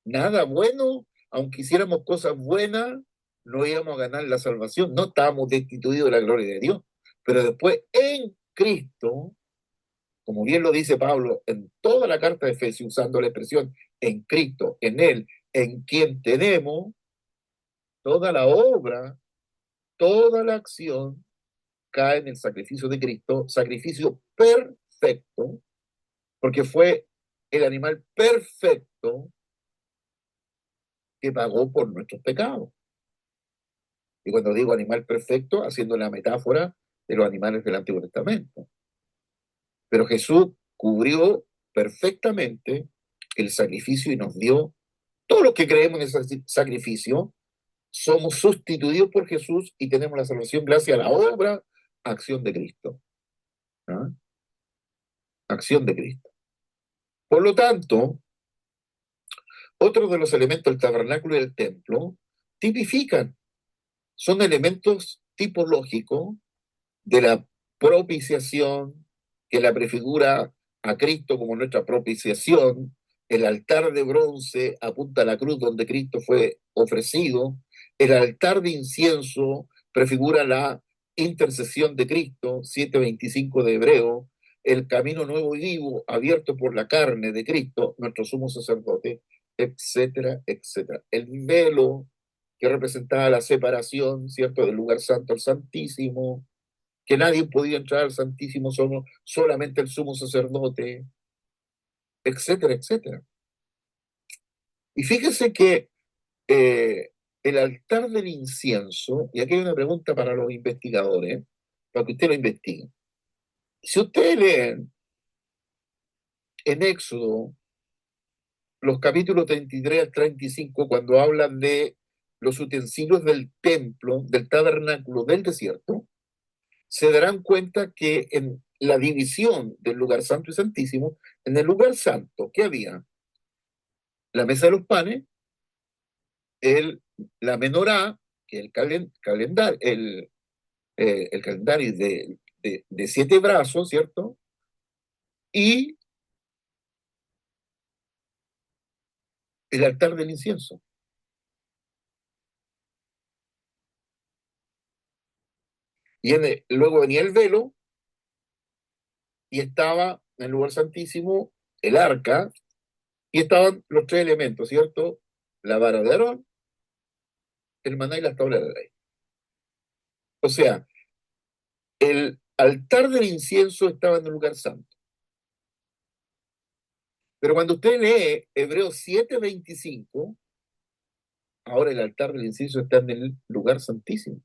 S1: Nada bueno, aunque hiciéramos cosas buenas, no íbamos a ganar la salvación. No estábamos destituidos de la gloria de Dios. Pero después, en Cristo, como bien lo dice Pablo en toda la carta de Efesios, usando la expresión en Cristo, en Él, en quien tenemos toda la obra, toda la acción, cae en el sacrificio de Cristo, sacrificio perfecto, porque fue el animal perfecto que pagó por nuestros pecados. Y cuando digo animal perfecto, haciendo la metáfora de los animales del Antiguo Testamento. Pero Jesús cubrió perfectamente el sacrificio y nos dio, todos los que creemos en ese sacrificio, somos sustituidos por Jesús y tenemos la salvación gracias a la obra, acción de Cristo. ¿Ah? Acción de Cristo. Por lo tanto, otros de los elementos del tabernáculo y del templo tipifican, son elementos tipológicos de la propiciación, que la prefigura a Cristo como nuestra propiciación. El altar de bronce apunta a la cruz donde Cristo fue ofrecido. El altar de incienso prefigura la intercesión de Cristo, 7:25 de Hebreo. El camino nuevo y vivo abierto por la carne de Cristo, nuestro sumo sacerdote, etcétera, etcétera. El velo que representaba la separación, ¿cierto?, del lugar santo al santísimo, que nadie podía entrar al Santísimo, solo, solamente el sumo sacerdote, etcétera, etcétera. Y fíjese que eh, el altar del incienso, y aquí hay una pregunta para los investigadores, para que usted lo investigue. Si ustedes leen en Éxodo los capítulos 33 al 35, cuando hablan de los utensilios del templo, del tabernáculo del desierto, se darán cuenta que en la división del lugar santo y santísimo, en el lugar santo, ¿qué había? La mesa de los panes, el, la menorá, que es el calendario de 7 brazos, ¿cierto? Y el altar del incienso. Y luego venía el velo y estaba en el lugar santísimo el arca y estaban los 3 elementos, ¿cierto? La vara de Aarón, el maná y las tablas de la ley. O sea, el altar del incienso estaba en el lugar santo. Pero cuando usted lee Hebreos 7:25, ahora el altar del incienso está en el lugar santísimo.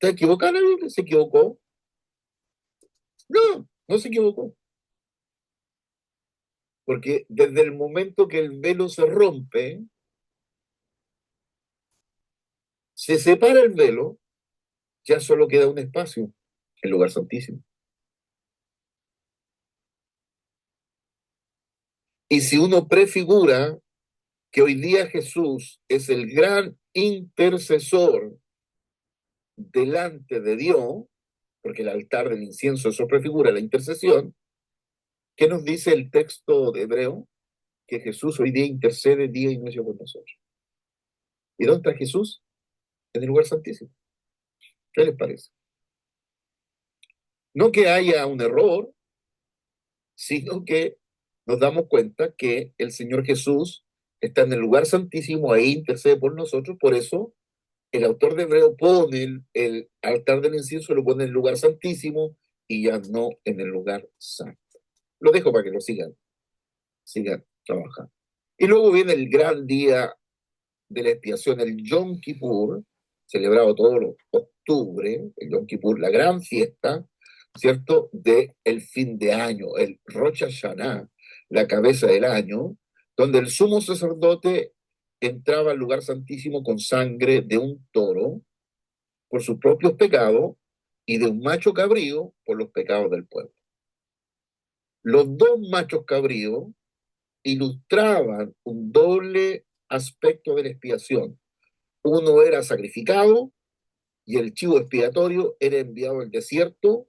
S1: ¿Está equivocada la Biblia? ¿Se equivocó? No, no se equivocó. Porque desde el momento que el velo se rompe, se separa el velo, ya solo queda un espacio, el lugar santísimo. Y si uno prefigura que hoy día Jesús es el gran intercesor delante de Dios, porque el altar del incienso eso prefigura la intercesión, ¿qué nos dice el texto de Hebreo? Que Jesús hoy día intercede día y noche por nosotros. ¿Y dónde está Jesús? En el lugar santísimo. ¿Qué les parece? No que haya un error, sino que nos damos cuenta que el Señor Jesús está en el lugar santísimo, ahí intercede por nosotros, por eso el autor de Hebreo pone el altar del incienso, lo pone en el lugar santísimo y ya no en el lugar santo. Lo dejo para que lo sigan trabajando. Y luego viene el gran día de la expiación, el Yom Kippur, celebrado todo los octubre, el Yom Kippur, la gran fiesta, ¿cierto?, de el fin de año, el Rosh Hashanah, la cabeza del año, donde el sumo sacerdote entraba al lugar santísimo con sangre de un toro por sus propios pecados y de un macho cabrío por los pecados del pueblo. Los dos machos cabríos ilustraban un doble aspecto de la expiación. Uno era sacrificado y el chivo expiatorio era enviado al desierto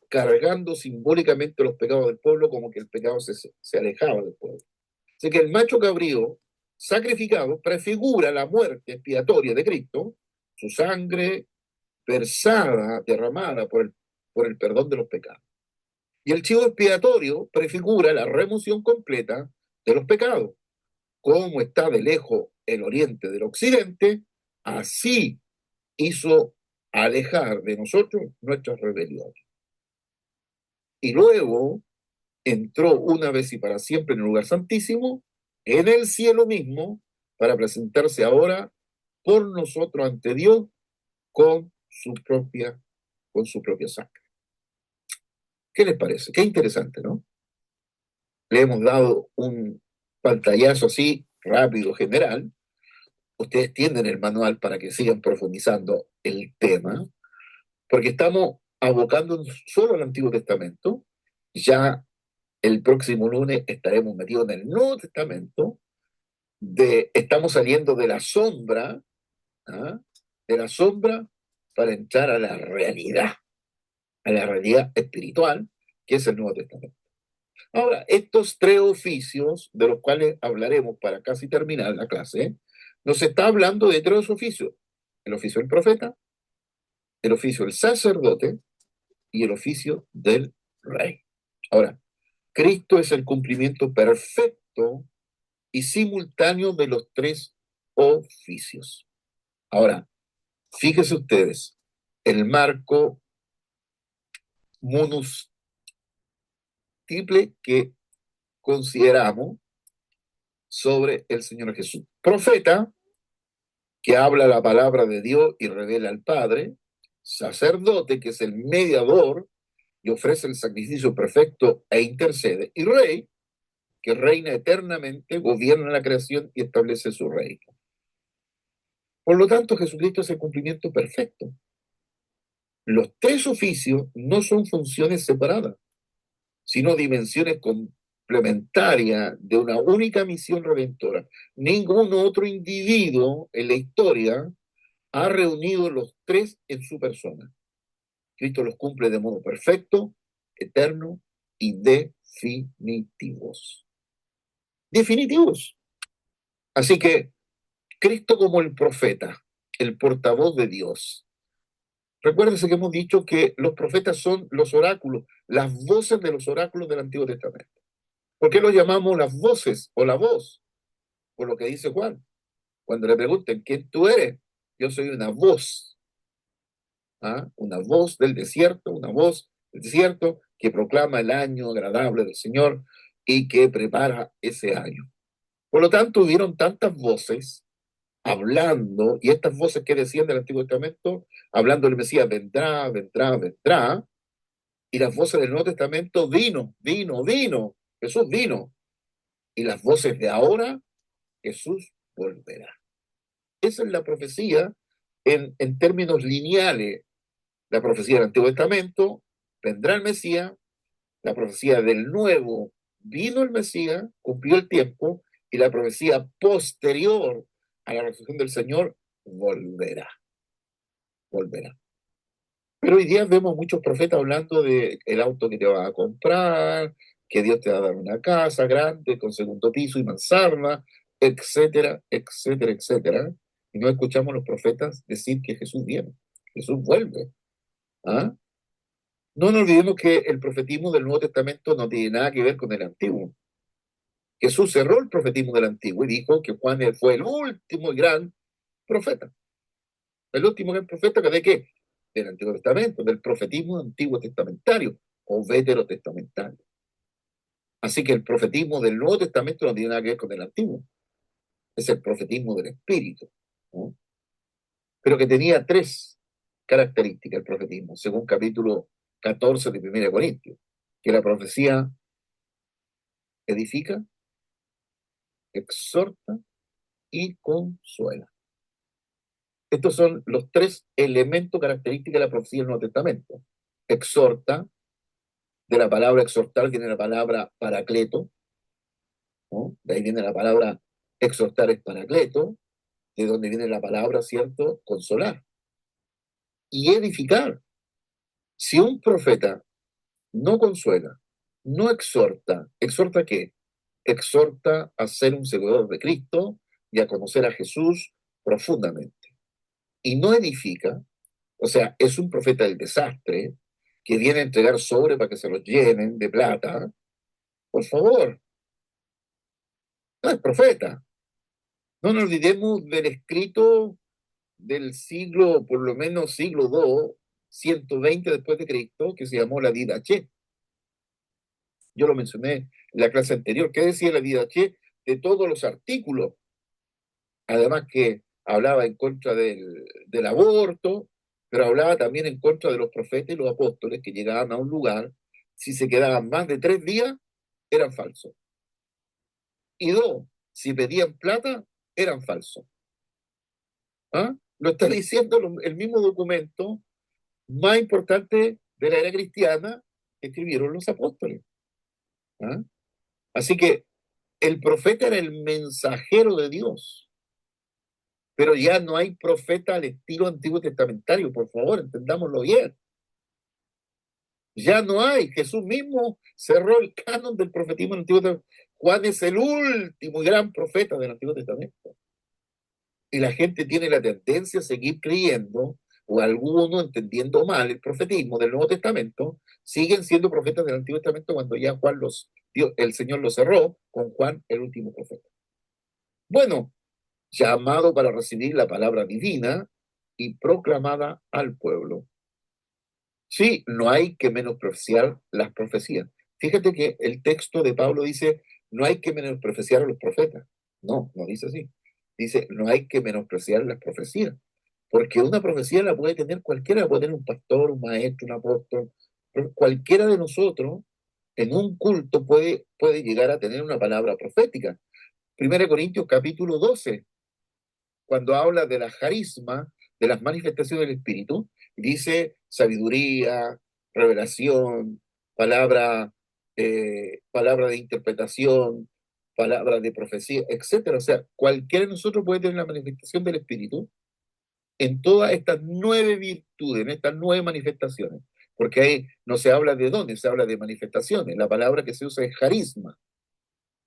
S1: cargando simbólicamente los pecados del pueblo, como que el pecado se alejaba del pueblo. Así que el macho cabrío sacrificado prefigura la muerte expiatoria de Cristo, su sangre versada, derramada por el perdón de los pecados. Y el chivo expiatorio prefigura la remoción completa de los pecados. Como está de lejos el oriente del occidente, así hizo alejar de nosotros nuestras rebeliones. Y luego entró una vez y para siempre en el lugar santísimo, en el cielo mismo, para presentarse ahora por nosotros ante Dios con con su propia sangre. ¿Qué les parece? Qué interesante, ¿no? Le hemos dado un pantallazo así rápido, general. Ustedes tienen el manual para que sigan profundizando el tema, porque estamos abocándonos solo al Antiguo Testamento. Ya el próximo lunes estaremos metidos en el Nuevo Testamento. Estamos saliendo de la sombra, ¿ah? De la sombra para entrar a la realidad espiritual, que es el Nuevo Testamento. Ahora, estos tres oficios, de los cuales hablaremos para casi terminar la clase, nos está hablando de tres oficios: el oficio del profeta, el oficio del sacerdote y el oficio del rey. Ahora, Cristo es el cumplimiento perfecto y simultáneo de los tres oficios. Ahora, fíjense ustedes, el marco monus triple que consideramos sobre el Señor Jesús. Profeta, que habla la palabra de Dios y revela al Padre; sacerdote, que es el mediador y ofrece el sacrificio perfecto e intercede; y rey, que reina eternamente, gobierna la creación y establece su reino. Por lo tanto, Jesucristo es el cumplimiento perfecto. Los tres oficios no son funciones separadas, sino dimensiones complementarias de una única misión redentora. Ningún otro individuo en la historia ha reunido los tres en su persona. Cristo los cumple de modo perfecto, eterno y definitivos. Definitivos. Así que Cristo como el profeta, el portavoz de Dios. Recuérdense que hemos dicho que los profetas son los oráculos, las voces de los oráculos del Antiguo Testamento. ¿Por qué los llamamos las voces o la voz? Por lo que dice Juan. Cuando le pregunten quién tú eres, yo soy una voz. ¿Ah? Una voz del desierto, una voz del desierto que proclama el año agradable del Señor y que prepara ese año. Por lo tanto, hubieron tantas voces hablando, y estas voces que decían del Antiguo Testamento, hablando del Mesías, vendrá, vendrá, vendrá, y las voces del Nuevo Testamento, vino, vino, vino, Jesús vino, y las voces de ahora, Jesús volverá. Esa es la profecía en términos lineales. La profecía del Antiguo Testamento, vendrá el Mesías; la profecía del Nuevo, vino el Mesías, cumplió el tiempo; y la profecía posterior a la resurrección del Señor, volverá, volverá. Pero hoy día vemos muchos profetas hablando de el auto que te vas a comprar, que Dios te va a dar una casa grande con segundo piso y mansarda, etcétera, etcétera, etcétera. Y no escuchamos a los profetas decir que Jesús viene, Jesús vuelve. ¿Ah? No nos olvidemos que el profetismo del Nuevo Testamento no tiene nada que ver con el Antiguo. Jesús cerró el profetismo del Antiguo y dijo que Juan fue el último gran profeta. El último gran profeta de qué? Del Antiguo Testamento, del profetismo antiguo testamentario o veterotestamentario. Así que el profetismo del Nuevo Testamento no tiene nada que ver con el Antiguo. Es el profetismo del Espíritu, ¿no? Pero que tenía tres características el profetismo, según capítulo 14 de 1 Corintios, que la profecía edifica, exhorta y consuela. Estos son los tres elementos característicos de la profecía del Nuevo Testamento. Exhorta, de la palabra exhortar viene la palabra paracleto, ¿no? De ahí viene la palabra exhortar es paracleto, de donde viene la palabra, ¿cierto?, consolar. Y edificar. Si un profeta no consuela, no exhorta, ¿exhorta qué? Exhorta a ser un seguidor de Cristo y a conocer a Jesús profundamente. Y no edifica, O sea, es un profeta del desastre que viene a entregar sobre para que se los llenen de plata. Por favor, no es profeta. No nos olvidemos del escrito del siglo, por lo menos siglo II, 120 después de Cristo, que se llamó la Didache. Yo lo mencioné en la clase anterior. ¿Qué decía la Didache? De todos los artículos, además que hablaba en contra del aborto, pero hablaba también en contra de los profetas y los apóstoles que llegaban a un lugar, si se quedaban más de 3 días, eran falsos. Y dos, si pedían plata, eran falsos. ¿Ah? Lo está diciendo el mismo documento más importante de la era cristiana que escribieron los apóstoles. ¿Ah? Así que el profeta era el mensajero de Dios, pero ya no hay profeta al estilo antiguo testamentario, por favor, entendámoslo bien. Ya no hay. Jesús mismo cerró el canon del profetismo en el Antiguo Testamento. Juan es el último gran profeta del Antiguo Testamento. Y la gente tiene la tendencia a seguir creyendo, o algunos entendiendo mal el profetismo del Nuevo Testamento, siguen siendo profetas del Antiguo Testamento cuando ya el Señor los cerró con Juan, el último profeta. Bueno, llamado para recibir la palabra divina y proclamada al pueblo. Sí, no hay que menospreciar las profecías. Fíjate que el texto de Pablo dice, no hay que menospreciar a los profetas. No, no dice así. Dice, no hay que menospreciar las profecías. Porque una profecía la puede tener cualquiera, la puede tener un pastor, un maestro, un apóstol. Pero cualquiera de nosotros en un culto puede llegar a tener una palabra profética. 1 Corintios capítulo 12 cuando habla de la carisma, de las manifestaciones del Espíritu, dice sabiduría, revelación, palabra, palabra de interpretación, palabra de profecía, etcétera. O sea, cualquiera de nosotros puede tener la manifestación del Espíritu en todas estas 9 virtudes, en estas 9 manifestaciones. Porque ahí no se habla de dones, se habla de manifestaciones. La palabra que se usa es carisma.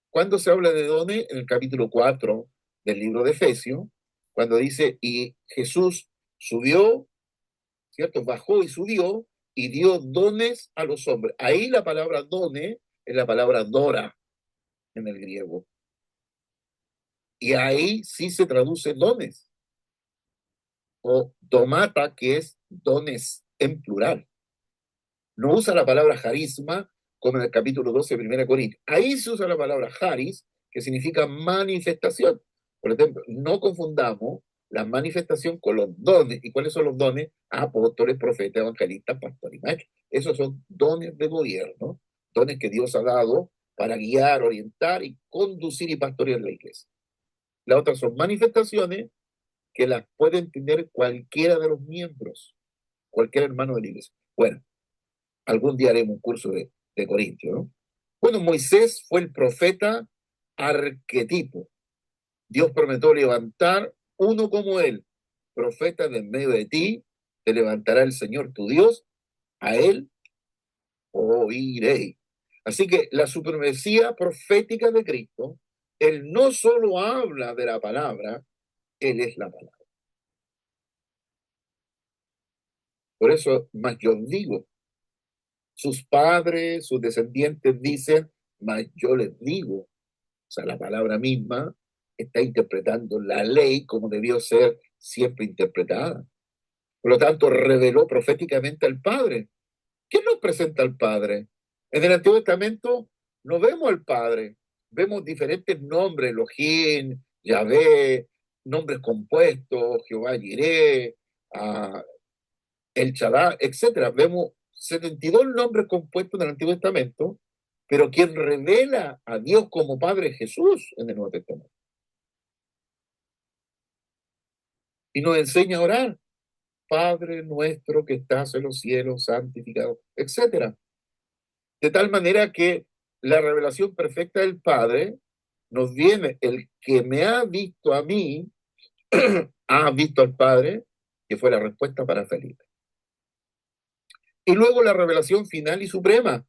S1: Cuando se habla de dones, en el capítulo 4 del libro de Efesios, cuando dice, y Jesús subió, ¿cierto? Bajó y subió y dio dones a los hombres. Ahí la palabra dones es la palabra dora en el griego. Y ahí sí se traduce dones. O domata, que es dones en plural. No usa la palabra carisma como en el capítulo 12 de 1 Corintios. Ahí se usa la palabra charis, que significa manifestación. Por ejemplo, no confundamos la manifestación con los dones. ¿Y cuáles son los dones? Apóstoles, profetas, evangelistas, pastores y maestros. Esos son dones de gobierno, dones que Dios ha dado para guiar, orientar y conducir y pastorear la iglesia. Las otras son manifestaciones que las pueden tener cualquiera de los miembros, cualquier hermano de la iglesia. Bueno, algún día haremos un curso de Corintio, ¿no? Bueno, Moisés fue el profeta arquetipo. Dios prometió levantar uno como él, profeta de en medio de ti, te levantará el Señor tu Dios, a él oiré. Así que la supremacía profética de Cristo, él no solo habla de la palabra, él es la palabra. Por eso, más yo digo, sus padres, sus descendientes dicen, mas yo les digo. O sea, la palabra misma está interpretando la ley como debió ser siempre interpretada. Por lo tanto, reveló proféticamente al Padre. ¿Quién nos presenta al Padre? En el Antiguo Testamento no vemos al Padre, vemos diferentes nombres, Elohim, Yahvé, nombres compuestos, Jehová Jireh, El Shaddai, etcétera. Vemos 72 nombres compuestos en el Antiguo Testamento, pero quien revela a Dios como Padre es Jesús en el Nuevo Testamento. Y nos enseña a orar, Padre nuestro que estás en los cielos, santificado, etcétera. De tal manera que la revelación perfecta del Padre nos viene, el que me ha visto a mí, ha visto al Padre, que fue la respuesta para Felipe. Y luego la revelación final y suprema.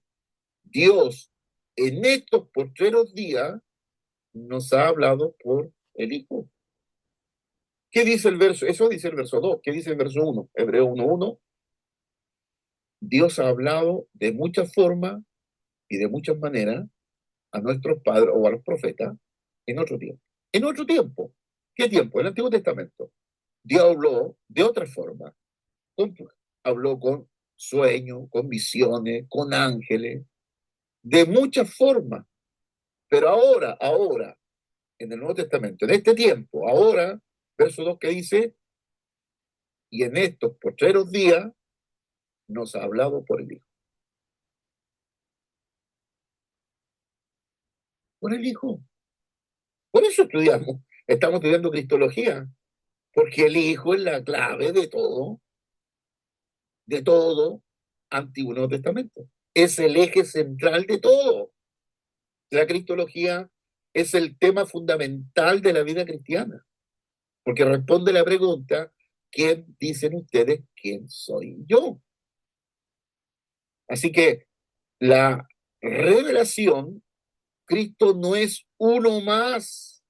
S1: Dios en estos postreros días nos ha hablado por el Hijo. ¿Qué dice el verso? Eso dice el verso 2. ¿Qué dice el verso 1? Hebreo 1:1. Dios ha hablado de muchas formas y de muchas maneras a nuestros padres o a los profetas en otro tiempo. En otro tiempo. ¿Qué tiempo? El Antiguo Testamento. Dios habló de otra forma. Con- Habló con sueños, con visiones, con ángeles, de muchas formas. Pero ahora, en el Nuevo Testamento, en este tiempo, ahora, verso 2 que dice, y en estos postreros días nos ha hablado por el Hijo. Por el Hijo. Por eso estamos estudiando Cristología, porque el Hijo es la clave de todo Antiguo y Nuevo Testamento. Es el eje central de todo. La Cristología es el tema fundamental de la vida cristiana, porque responde la pregunta, ¿quién dicen ustedes quién soy yo? Así que la revelación, Cristo no es uno más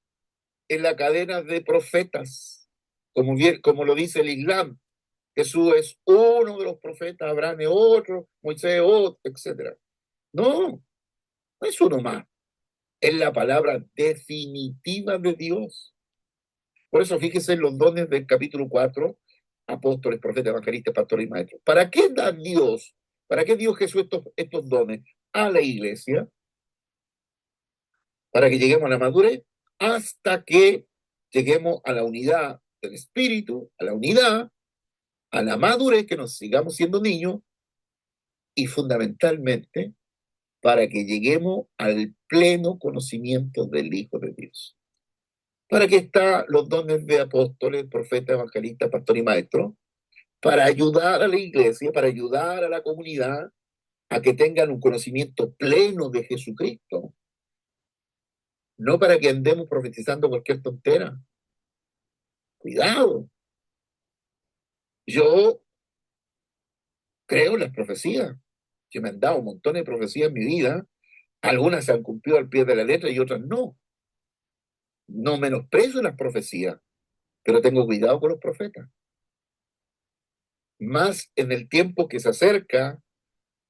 S1: en la cadena de profetas, como lo dice el Islam. Jesús es uno de los profetas, Abraham es otro, Moisés otro, etc. No, no es uno más. Es la palabra definitiva de Dios. Por eso fíjese en los dones del capítulo 4, apóstoles, profetas, evangelistas, pastores y maestros. ¿Para qué da Dios? ¿Para qué dio Jesús estos dones a la iglesia? Para que lleguemos a la madurez, hasta que lleguemos a la unidad del espíritu, a la unidad, a la madurez, que nos sigamos siendo niños y fundamentalmente para que lleguemos al pleno conocimiento del Hijo de Dios. ¿Para qué están los dones de apóstoles, profetas, evangelistas, pastor y maestro? Para ayudar a la iglesia, para ayudar a la comunidad a que tengan un conocimiento pleno de Jesucristo, no para que andemos profetizando cualquier tontera. Cuidado. Yo creo en las profecías, que me han dado un montón de profecías en mi vida, algunas se han cumplido al pie de la letra y otras no. No menosprecio las profecías, pero tengo cuidado con los profetas. Más en el tiempo que se acerca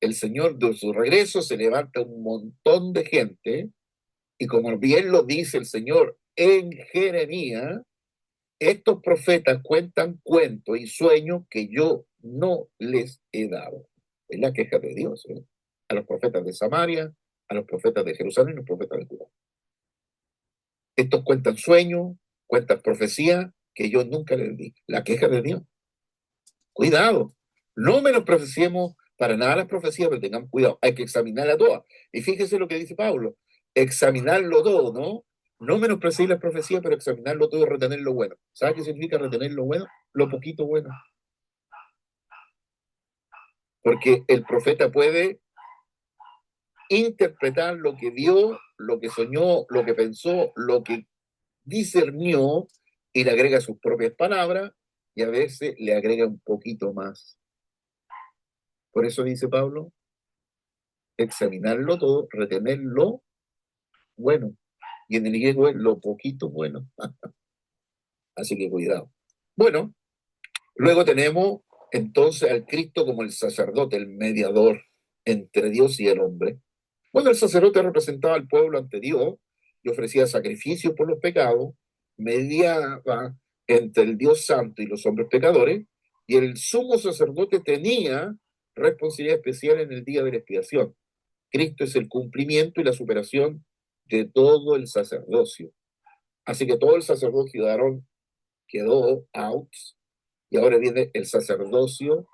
S1: el Señor de su regreso, se levanta un montón de gente, y como bien lo dice el Señor en Jeremías, estos profetas cuentan cuentos y sueños que yo no les he dado. Es la queja de Dios, ¿eh? A los profetas de Samaria, a los profetas de Jerusalén y a los profetas de Judá. Estos cuentan sueños, cuentan profecías que yo nunca les di. La queja de Dios. Cuidado, no menospreciemos para nada las profecías, pero tengamos cuidado, hay que examinarlas todas. Y fíjese lo que dice Pablo, examinarlo todo, ¿no? No menospreciar las profecías, pero examinarlo todo y retener lo bueno. ¿Sabes qué significa retener lo bueno? Lo poquito bueno. Porque el profeta puede interpretar lo que vio, lo que soñó, lo que pensó, lo que discernió y le agrega sus propias palabras y a veces le agrega un poquito más. Por eso dice Pablo, examinarlo todo, retenerlo bueno. Y en el griego es lo poquito bueno. Así que cuidado. Bueno, luego tenemos entonces al Cristo como el sacerdote, el mediador entre Dios y el hombre. Bueno, el sacerdote representaba al pueblo ante Dios y ofrecía sacrificios por los pecados, mediaba entre el Dios santo y los hombres pecadores, y el sumo sacerdote tenía responsabilidad especial en el día de la expiación. Cristo es el cumplimiento y la superación de todo el sacerdocio. Así que todo el sacerdocio de Aarón quedó out y ahora viene el sacerdocio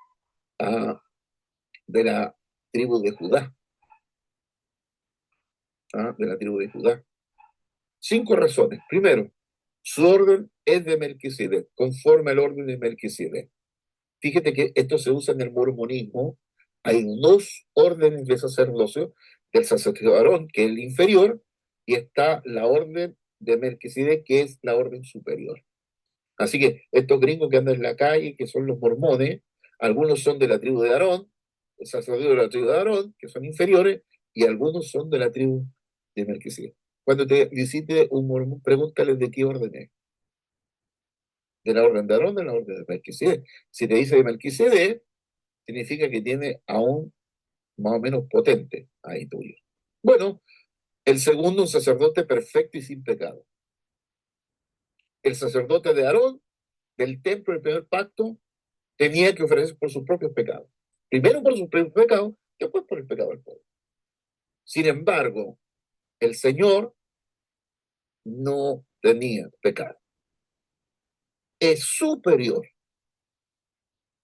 S1: de la tribu de Judá, de la tribu de Judá. 5 razones. Primero, su orden es de Melquisedec, conforme al orden de Melquisedec. Fíjate que esto se usa en el mormonismo. Hay 2 órdenes de sacerdocio, del sacerdocio de Aarón, que es el inferior, y está la orden de Melquisedec, que es la orden superior. Así que estos gringos que andan en la calle, que son los mormones, algunos son de la tribu de Aarón, el sacerdocio de la tribu de Aarón, que son inferiores, y algunos son de la tribu de Melquisedec. Cuando te visite un mormón, pregúntales de qué orden es. de la orden de Aarón, de la orden de Melquisedec. Si te dice de Melquisedec, significa que tiene aún más o menos potente ahí tuyo. Bueno, el segundo, un sacerdote perfecto y sin pecado. El sacerdote de Aarón, del templo del primer pacto, tenía que ofrecer por sus propios pecados. Primero por sus propios pecados, después por el pecado del pueblo. Sin embargo, el Señor no tenía pecado. Es superior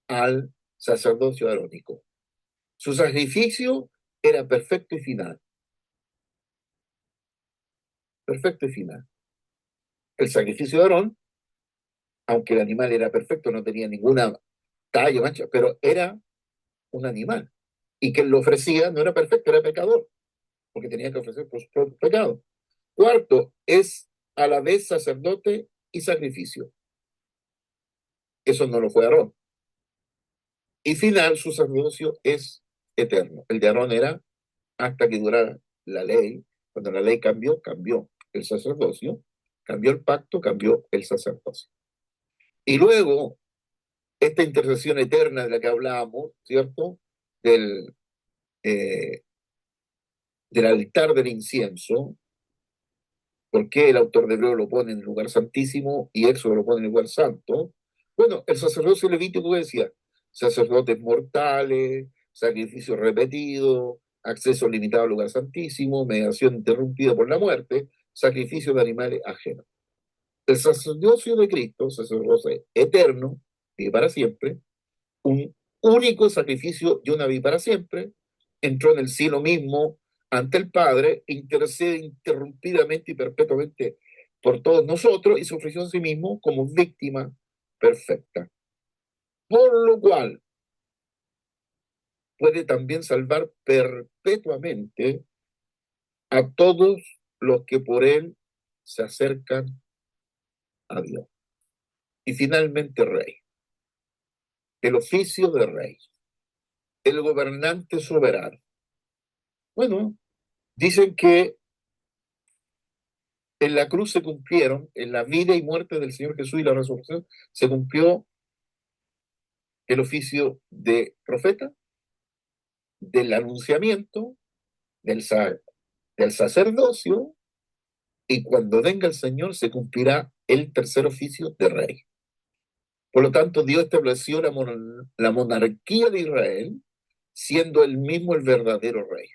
S1: al sacerdocio arónico. Su sacrificio era perfecto y final. Perfecto y final. El sacrificio de Aarón, aunque el animal era perfecto, no tenía ninguna talla, mancha, pero era un animal. Y quien lo ofrecía no era perfecto, era pecador, porque tenía que ofrecer por su propio pecado. Cuarto, es a la vez sacerdote y sacrificio. Eso no lo fue Aarón. Y final, su sacerdocio es eterno. El de Aarón era hasta que durara la ley. Cuando la ley cambió, cambió el sacerdocio, cambió el pacto, cambió el sacerdocio. Y luego, esta intercesión eterna de la que hablábamos, ¿cierto? Del, eh, del altar del incienso. ¿Por qué el autor de Hebreo lo pone en el lugar santísimo y Éxodo lo pone en el lugar santo? Bueno, el sacerdocio levítico decía, sacerdotes mortales, sacrificio repetido, acceso limitado al lugar santísimo, mediación interrumpida por la muerte, sacrificio de animales ajenos. El sacerdocio de Cristo, sacerdocio eterno, vive para siempre, un único sacrificio y una vida para siempre, entró en el cielo mismo ante el Padre, intercede interrumpidamente y perpetuamente por todos nosotros y se ofreció a sí mismo como víctima perfecta. Por lo cual puede también salvar perpetuamente a todos los que por él se acercan a Dios. Y finalmente rey, el oficio de rey, el gobernante soberano. Bueno, dicen que en la cruz se cumplieron, en la vida y muerte del Señor Jesús y la resurrección, se cumplió el oficio de profeta, del anunciamiento, del, del sacerdocio, y cuando venga el Señor se cumplirá el tercer oficio de rey. Por lo tanto, Dios estableció la monarquía de Israel, siendo él mismo el verdadero rey.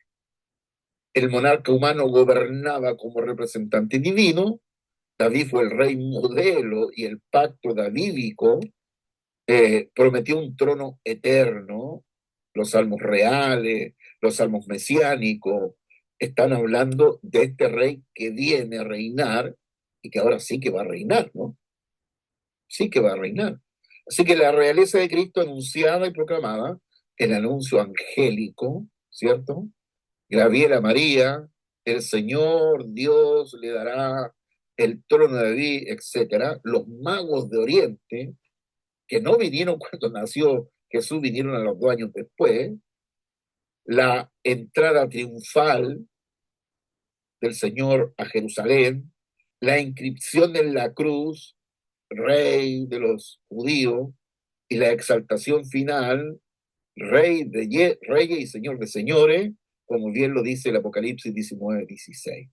S1: El monarca humano gobernaba como representante divino, David fue el rey modelo y el pacto davídico prometió un trono eterno. Los salmos reales, los salmos mesiánicos, están hablando de este rey que viene a reinar y que ahora sí que va a reinar, ¿no? Sí que va a reinar. Así que la realeza de Cristo anunciada y proclamada, el anuncio angélico, ¿cierto? Gabriela María, el Señor Dios le dará el trono de David, etcétera. Los magos de Oriente, que no vinieron cuando nació Jesús, vinieron a los 2 años después, la entrada triunfal del Señor a Jerusalén, la inscripción en la cruz, rey de los judíos, y la exaltación final, reyes y señor de señores, como bien lo dice el Apocalipsis 19:16.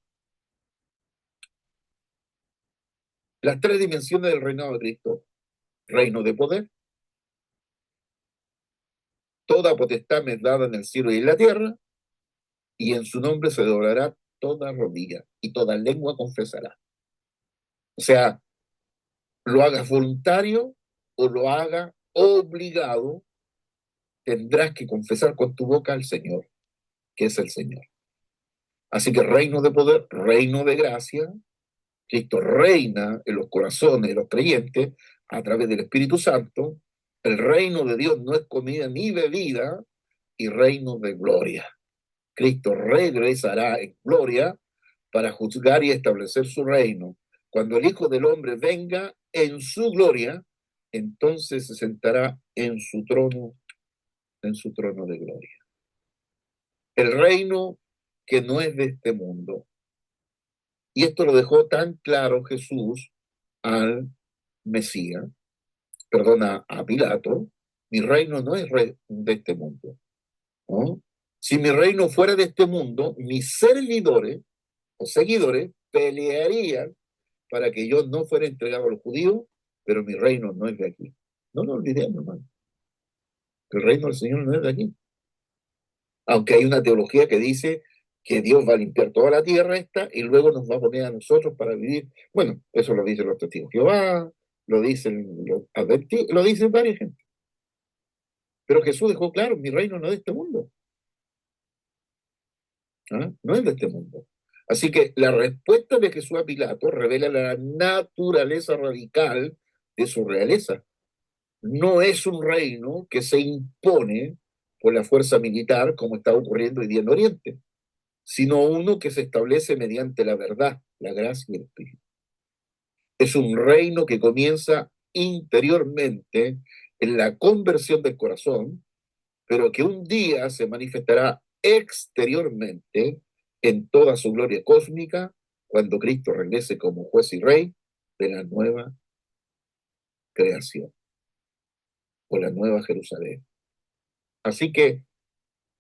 S1: Las tres dimensiones del reinado de Cristo: reino de poder, toda potestad me es dada en el cielo y en la tierra, y en su nombre se doblará toda rodilla y toda lengua confesará. O sea, lo hagas voluntario o lo haga obligado, tendrás que confesar con tu boca al Señor, que es el Señor. Así que reino de poder, reino de gracia, Cristo reina en los corazones de los creyentes a través del Espíritu Santo. El reino de Dios no es comida ni bebida, y reino de gloria. Cristo regresará en gloria para juzgar y establecer su reino. Cuando el Hijo del Hombre venga en su gloria, entonces se sentará en su trono de gloria. El reino que no es de este mundo. Y esto lo dejó tan claro Jesús al Mesías, perdona, a Pilato, mi reino no es de este mundo, ¿no? Si mi reino fuera de este mundo, mis servidores o seguidores pelearían para que yo no fuera entregado a los judíos, pero mi reino no es de aquí. No lo olvidemos, hermano. El reino del Señor no es de aquí. Aunque hay una teología que dice que Dios va a limpiar toda la tierra esta y luego nos va a poner a nosotros para vivir. Bueno, eso lo dicen los testigos de Jehová, lo dicen los adventistas, lo dicen varias gente. Pero Jesús dejó claro, mi reino no es de este mundo. ¿Ah? No es de este mundo. Así que la respuesta de Jesús a Pilato revela la naturaleza radical de su realeza. No es un reino que se impone por la fuerza militar como está ocurriendo hoy día en Oriente, sino uno que se establece mediante la verdad, la gracia y el Espíritu. Es un reino que comienza interiormente en la conversión del corazón, pero que un día se manifestará exteriormente en toda su gloria cósmica cuando Cristo regrese como juez y rey de la nueva creación o la nueva Jerusalén. Así que,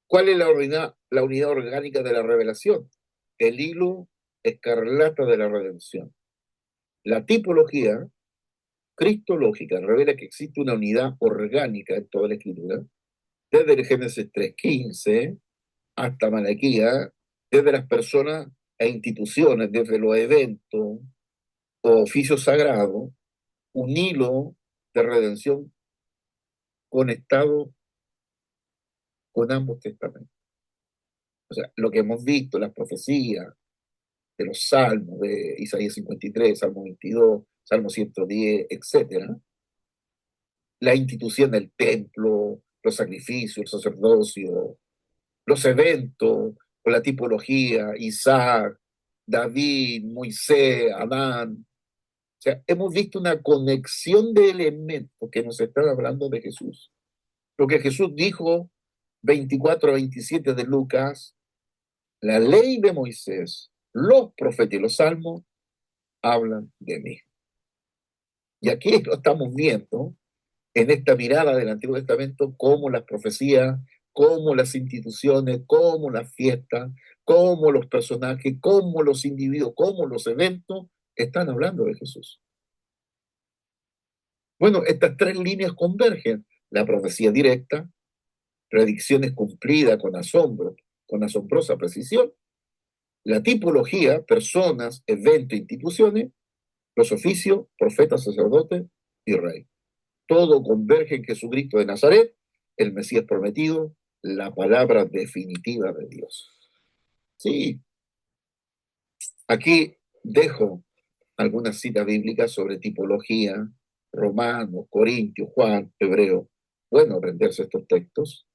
S1: ¿cuál es la unidad orgánica de la revelación? El hilo escarlata de la redención. La tipología cristológica revela que existe una unidad orgánica en toda la escritura, desde el Génesis 3:15 hasta Malaquía, desde las personas e instituciones, desde los eventos o oficios sagrados, un hilo de redención conectado con ambos testamentos. O sea, lo que hemos visto, las profecías de los salmos, de Isaías 53, Salmo 22, Salmo 110, etcétera, la institución del templo, los sacrificios, el sacerdocio, los eventos, con la tipología, Isaac, David, Moisés, Adán. O sea, hemos visto una conexión de elementos que nos están hablando de Jesús. Lo que Jesús dijo, 24-27 de Lucas, la ley de Moisés, los profetas y los salmos hablan de mí. Y aquí lo estamos viendo en esta mirada del Antiguo Testamento, cómo las profecías, cómo las instituciones, cómo las fiestas, cómo los personajes, cómo los individuos, cómo los eventos están hablando de Jesús. Bueno, estas tres líneas convergen. La profecía directa, predicciones cumplidas con asombro, con asombrosa precisión. La tipología, personas, eventos, instituciones. Los oficios, profetas, sacerdotes y rey. Todo converge en Jesucristo de Nazaret, el Mesías prometido, la palabra definitiva de Dios. Sí, aquí dejo algunas citas bíblicas sobre tipología, Romanos, Corintios, Juan, Hebreo. Bueno, aprenderse estos textos.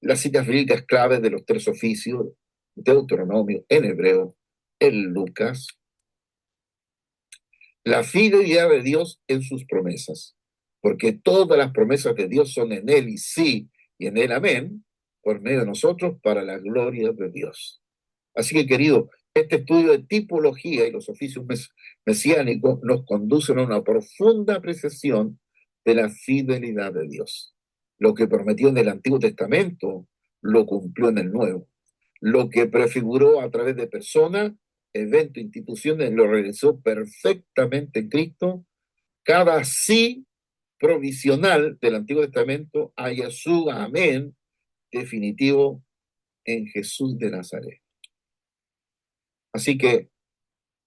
S1: Las citas bíblicas claves de los tres oficios, Deuteronomio en hebreo, en Lucas. La fidelidad de Dios en sus promesas, porque todas las promesas de Dios son en Él y sí, y en Él amén, por medio de nosotros para la gloria de Dios. Así que, querido, este estudio de tipología y los oficios mesiánicos nos conducen a una profunda apreciación de la fidelidad de Dios. Lo que prometió en el Antiguo Testamento lo cumplió en el Nuevo. Lo que prefiguró a través de personas, eventos, instituciones, lo realizó perfectamente en Cristo. Cada sí provisional del Antiguo Testamento haya su amén definitivo en Jesús de Nazaret. Así que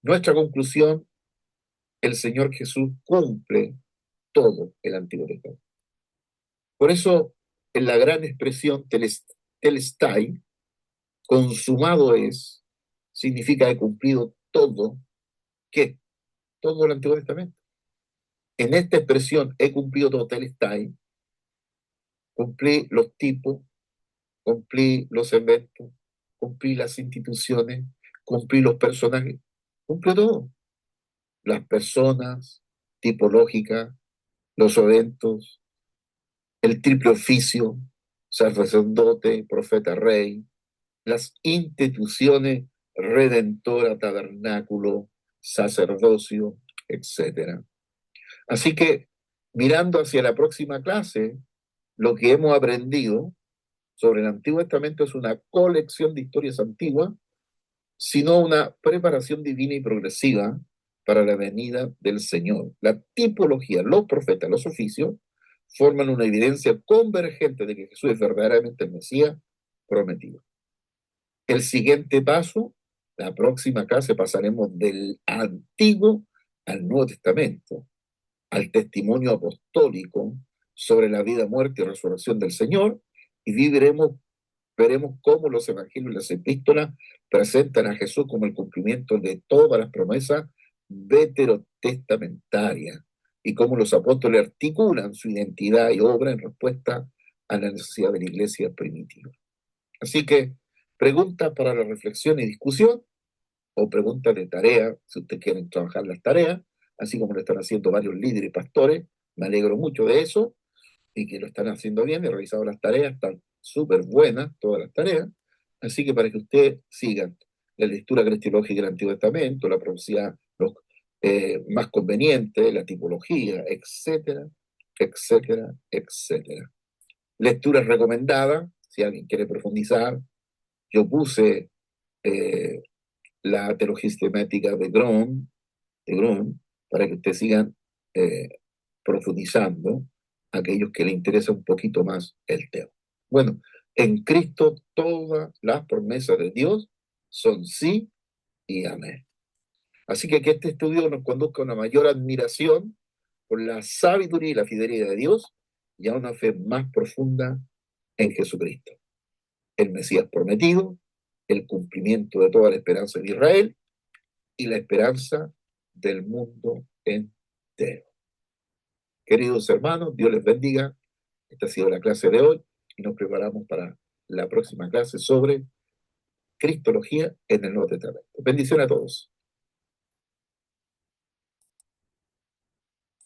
S1: nuestra conclusión, el Señor Jesús cumple todo el Antiguo Testamento. Por eso, en la gran expresión telestai, consumado es, significa he cumplido todo, ¿qué? Todo el Antiguo Testamento. En esta expresión, he cumplido todo telestai, cumplí los tipos, cumplí los eventos, cumplí las instituciones, cumplí los personajes, cumplí todo. Las personas tipológicas, los eventos, el triple oficio, sacerdote, profeta, rey, las instituciones, redentora, tabernáculo, sacerdocio, etc. Así que Mirando hacia la próxima clase, lo que hemos aprendido sobre el Antiguo Testamento es una colección de historias antiguas, sino una preparación divina y progresiva para la venida del Señor. La tipología, los profetas, los oficios, forman una evidencia convergente de que Jesús es verdaderamente el Mesías prometido. El siguiente paso, la próxima clase, pasaremos del Antiguo al Nuevo Testamento, al testimonio apostólico sobre la vida, muerte y resurrección del Señor, y veremos cómo los evangelios y las epístolas presentan a Jesús como el cumplimiento de todas las promesas veterotestamentarias y cómo los apóstoles articulan su identidad y obra en respuesta a la necesidad de la iglesia primitiva. Así que preguntas para la reflexión y discusión, o preguntas de tarea, si ustedes quieren trabajar las tareas, así como lo están haciendo varios líderes y pastores. Me alegro mucho de eso y que lo están haciendo bien. He revisado las tareas, están súper buenas todas las tareas. Así que para que ustedes sigan la lectura cristológica del Antiguo Testamento, la profecía más conveniente, la tipología, etcétera, etcétera, etcétera. Lecturas recomendadas, si alguien quiere profundizar. Yo puse eh, la teología sistemática de Grom, para que ustedes sigan eh, profundizando a aquellos que les interesa un poquito más el tema. Bueno, en Cristo todas las promesas de Dios son sí y amén. Así que este estudio nos conduzca a una mayor admiración por la sabiduría y la fidelidad de Dios y a una fe más profunda en Jesucristo, el Mesías prometido, el cumplimiento de toda la esperanza de Israel y la esperanza del mundo entero. Queridos hermanos, Dios les bendiga. Esta ha sido la clase de hoy y nos preparamos para la próxima clase sobre Cristología en el Nuevo Testamento. Bendición a todos.